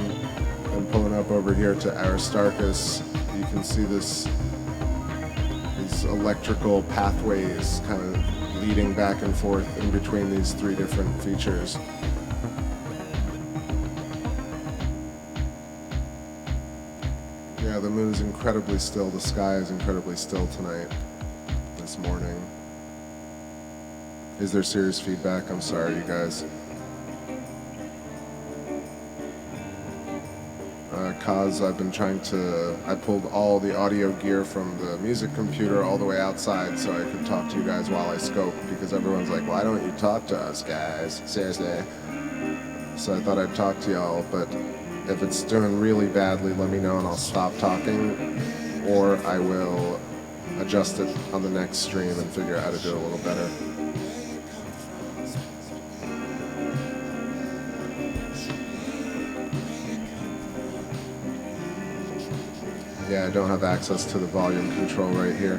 And pulling up over here to Aristarchus, you can see these electrical pathways kind of leading back and forth in between these three different features. Yeah, the moon's incredibly still. The sky is incredibly still tonight, this morning. Is there serious feedback? I'm sorry, you guys. Cause I've been I pulled all the audio gear from the music computer all the way outside so I could talk to you guys while I scope, because everyone's like, why don't you talk to us, guys? Seriously. So I thought I'd talk to y'all, but if it's doing really badly, let me know and I'll stop talking, or I will adjust it on the next stream and figure out how to do it a little better. Yeah, I don't have access to the volume control right here.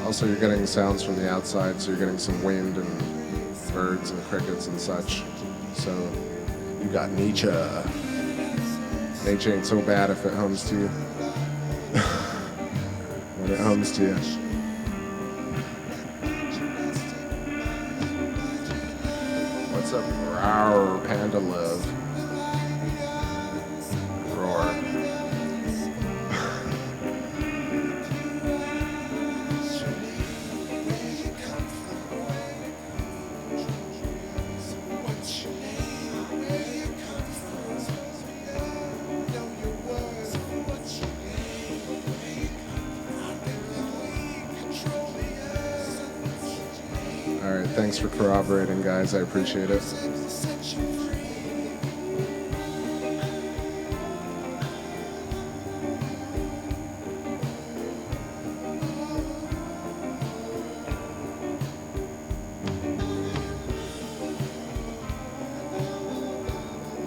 Also, you're getting sounds from the outside, so you're getting some wind and birds and crickets and such. So, you got nature. Nature ain't so bad if it hums to you. When it hums to you. What's up, Roar, Panda Love? Roar. Alright, thanks for corroborating, guys. I appreciate it.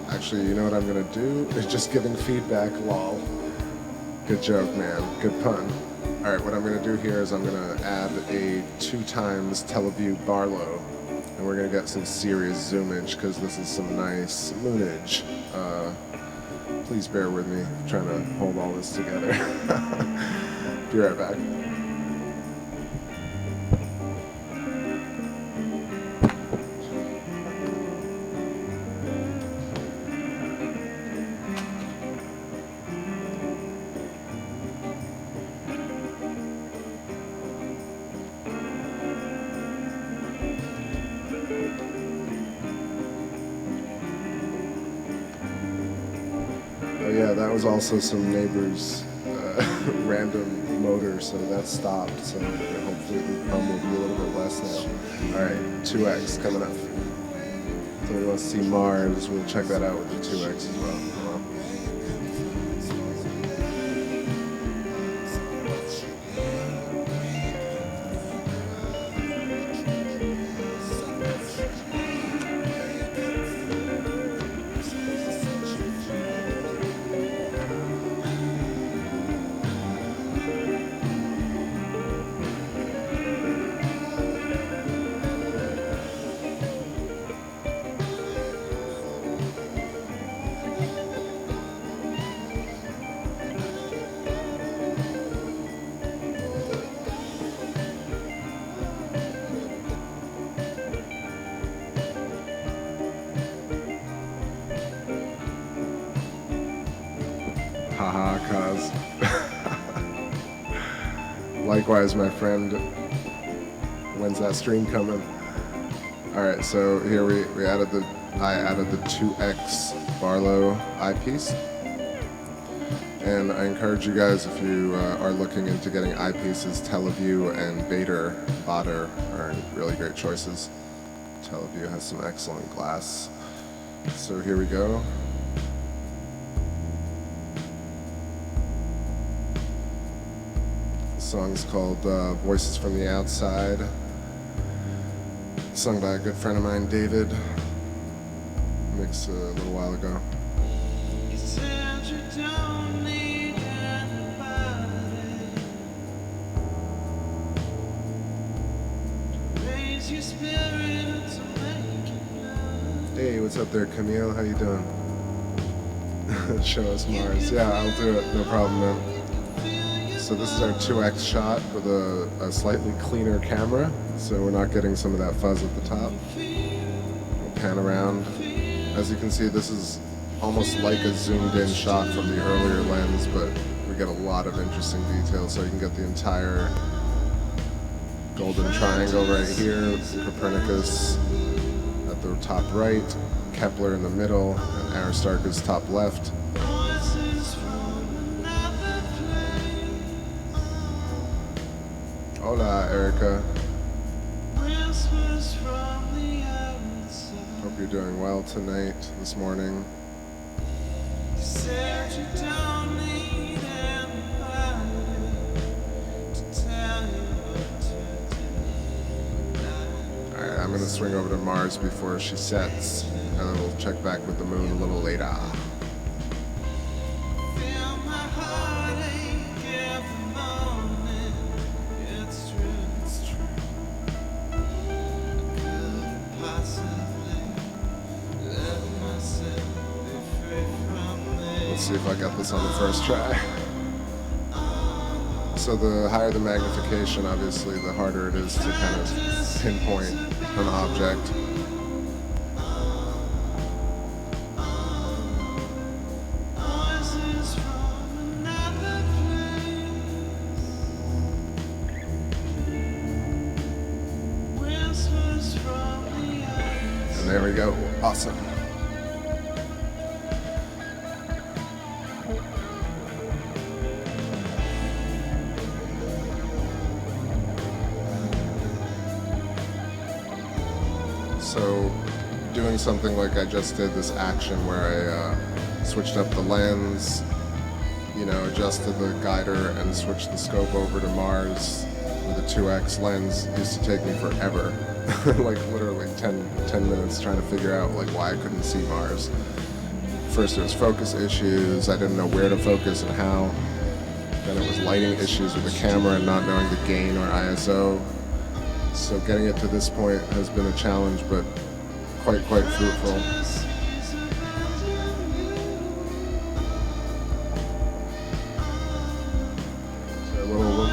Actually, you know what I'm gonna do? Is just giving feedback, lol. Good joke, man. Good pun. Alright, what I'm going to do here is I'm going to add a 2x Televue Barlow, and we're going to get some serious zoomage because this is some nice moonage. Please bear with me, I'm trying to hold all this together. Be right back. Yeah, that was also some neighbors' random motor, so that stopped. So hopefully the hum will be a little bit less now. All right, 2x coming up. Somebody wants to see Mars. We'll check that out with the 2x as well. Haha, cause. Likewise, my friend. When's that stream coming? All right, so here I added the 2X Barlow eyepiece. And I encourage you guys, if you are looking into getting eyepieces, Televue and Baader are really great choices. Televue has some excellent glass. So here we go. The song's called Voices from the Outside, sung by a good friend of mine, David, mixed a little while ago. Hey, what's up there, Camille? How you doing? Show us Mars. Yeah, I'll do it. No problem, man. So this is our 2X shot with a slightly cleaner camera, so we're not getting some of that fuzz at the top. We'll pan around. As you can see, this is almost like a zoomed-in shot from the earlier lens, but we get a lot of interesting details, so you can get the entire golden triangle right here, Copernicus at the top right, Kepler in the middle, and Aristarchus top left. Hola, Erica. Hope you're doing well tonight, this morning. Alright, I'm gonna swing over to Mars before she sets, and then we'll check back with the moon a little later. Let's see if I got this on the first try. So the higher the magnification, obviously, the harder it is to kind of pinpoint an object. And there we go. Awesome. So doing something like I just did, this action where I switched up the lens, you know, adjusted the guider and switched the scope over to Mars with a 2X lens, used to take me forever. Like literally 10 minutes trying to figure out like why I couldn't see Mars. First it was focus issues, I didn't know where to focus and how. Then it was lighting issues with the camera and not knowing the gain or ISO. So getting it to this point has been a challenge, but quite fruitful. So a little look.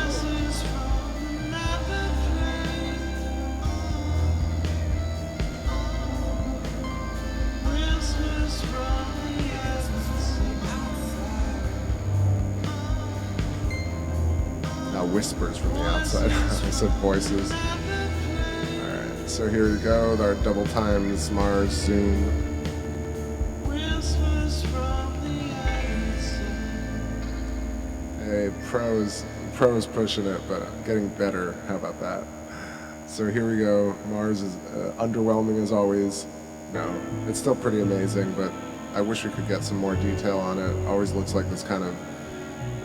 Now whispers from the outside. I said voices. So here we go, with our double times Mars zoom. Hey, pros pushing it, but getting better. How about that? So here we go. Mars is underwhelming as always. No, it's still pretty amazing, but I wish we could get some more detail on it. Always looks like this kind of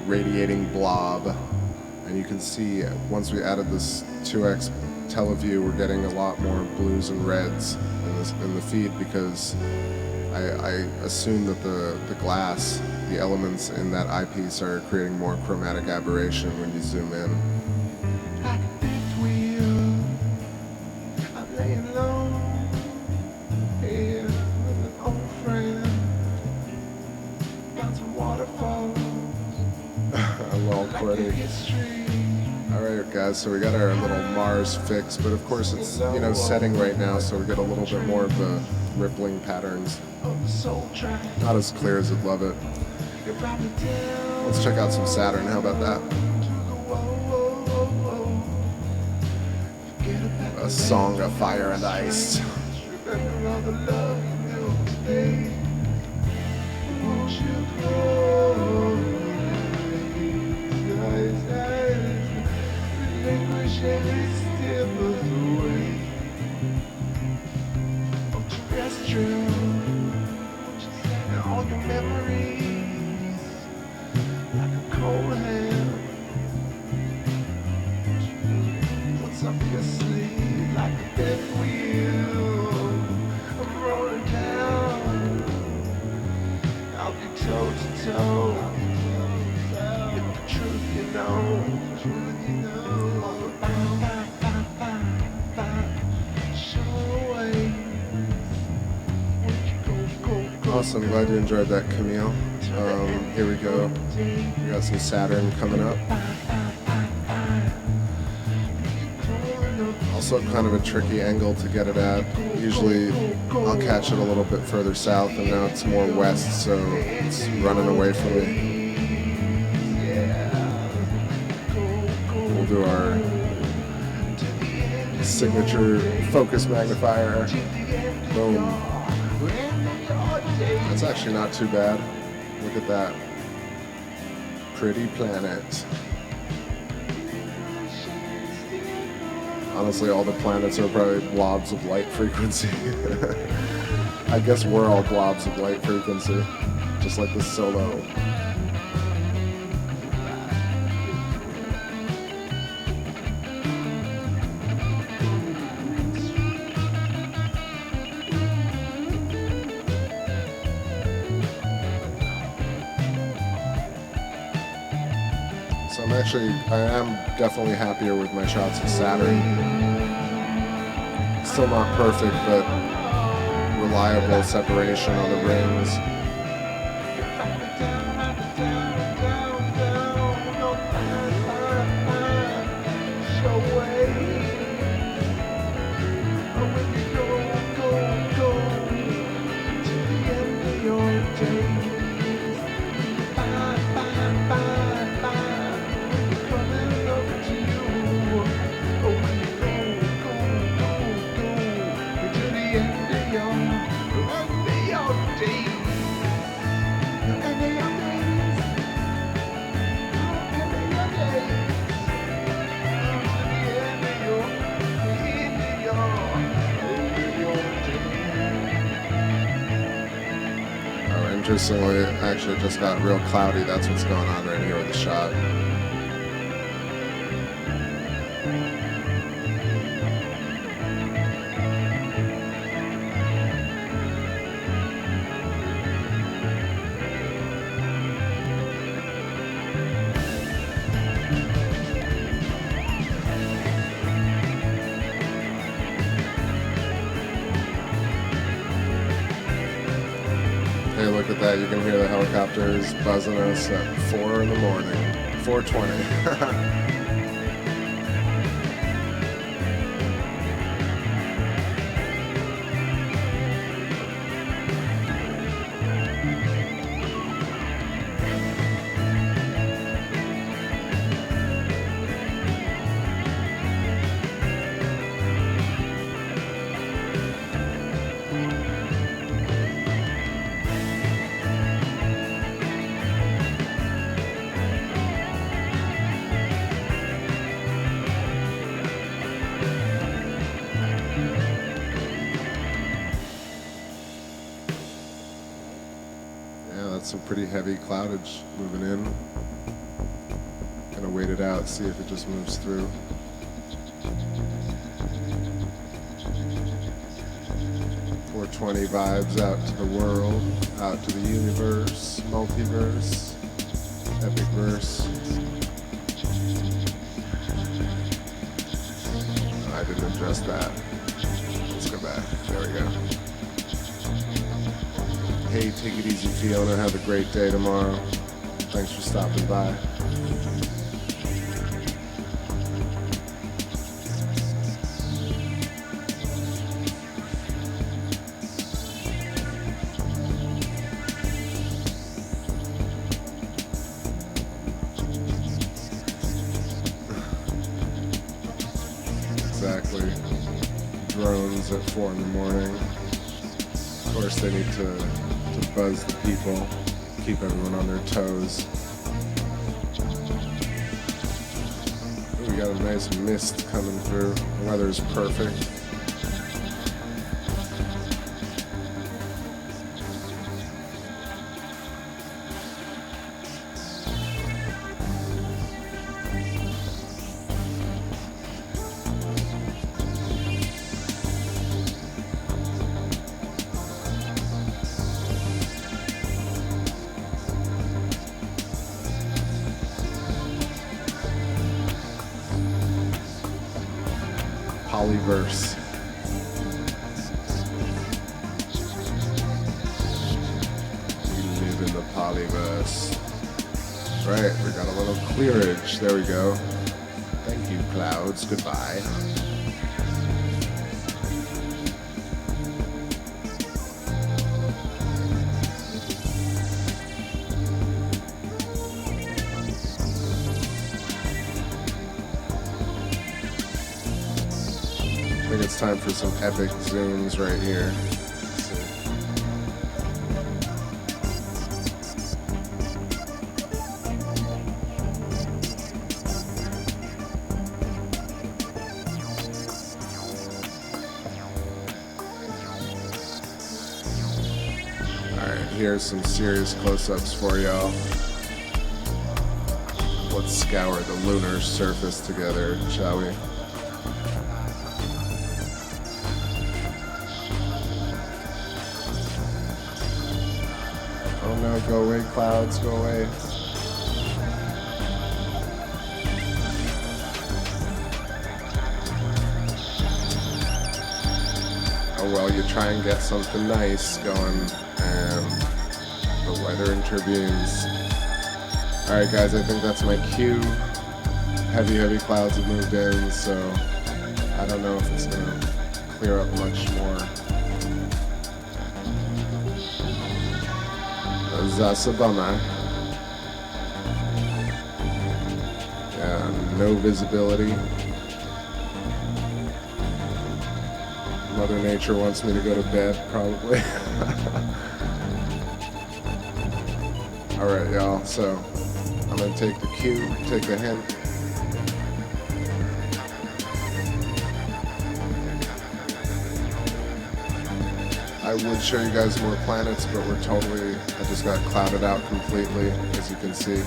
radiating blob. And you can see once we added this 2X Televue, we're getting a lot more blues and reds in the feed because I assume that the glass, the elements in that eyepiece are creating more chromatic aberration when you zoom in. I connect with you. I'm laying low here with an old friend. Got some waterfalls. I'm all quirky. Alright guys, so we got our little Mars fix, but of course it's, you know, setting right now, so we get a little bit more of the rippling patterns. Not as clear as I'd love it. Let's check out some Saturn. How about that? A song of fire and ice. All your memories like a cold hand puts up your sleeve like a death wheel. I'm rolling down, I'll be toe to toe. If the truth you know, show away. Awesome, glad you enjoyed that, Camille. Here we go. We got some Saturn coming up. Also kind of a tricky angle to get it at. Usually I'll catch it a little bit further south, and now it's more west, so it's running away from me. We'll do our signature focus magnifier. Boom. That's actually not too bad. Look at that. Pretty planet. Honestly, all the planets are probably blobs of light frequency. I guess we're all blobs of light frequency, just like the Solo. I am definitely happier with my shots of Saturn. Still not perfect, but reliable separation on the rings. Interestingly, it actually just got real cloudy. That's what's going on right here with the shot. Hey, look at that. You can hear the helicopters buzzing us at 4 in the morning. 4:20. Some pretty heavy cloudage moving in. Gonna wait it out, see if it just moves through. .420 vibes out to the world, out to the universe, multiverse, epic verse. I didn't adjust that. Let's go back. There we go. Hey, take it easy, Fiona. Have a great day tomorrow. Thanks for stopping by. exactly drones at 4 in the morning. Of course, they need to buzz the people, keep everyone on their toes. Ooh, we got a nice mist coming through. The weather's perfect. Polyverse. We live in the polyverse. Right, we got a little clearage. There we go. Thank you, clouds. Goodbye. I think it's time for some epic zooms right here. Alright, here's some serious close-ups for y'all. Let's scour the lunar surface together, shall we? Oh no, go away, clouds, go away. Oh well, you try and get something nice going, and the weather intervenes. Alright guys, I think that's my cue. Heavy clouds have moved in, so I don't know if it's gonna clear up much more. That's a bummer. Yeah, no visibility. Mother Nature wants me to go to bed, probably. Alright, y'all, so I'm gonna take the cue, take the hint. I would show you guys more planets, but I just got clouded out completely, as you can see.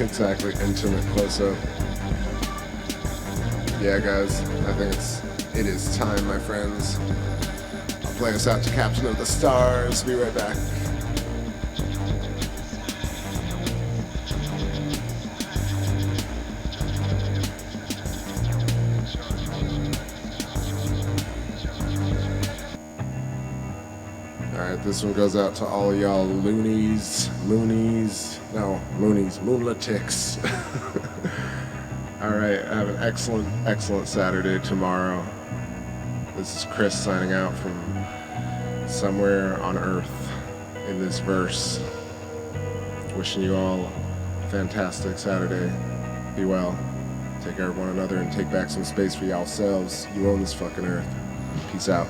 Exactly, intimate close-up. Yeah, guys, I think it is time, my friends. I'll play us out to Captain of the Stars. Be right back. This one goes out to all y'all loonies, moonlatics. Alright, have an excellent Saturday tomorrow. This is Chris signing out from somewhere on Earth in this verse. Wishing you all a fantastic Saturday. Be well. Take care of one another and take back some space for yourselves. You own this fucking Earth. Peace out.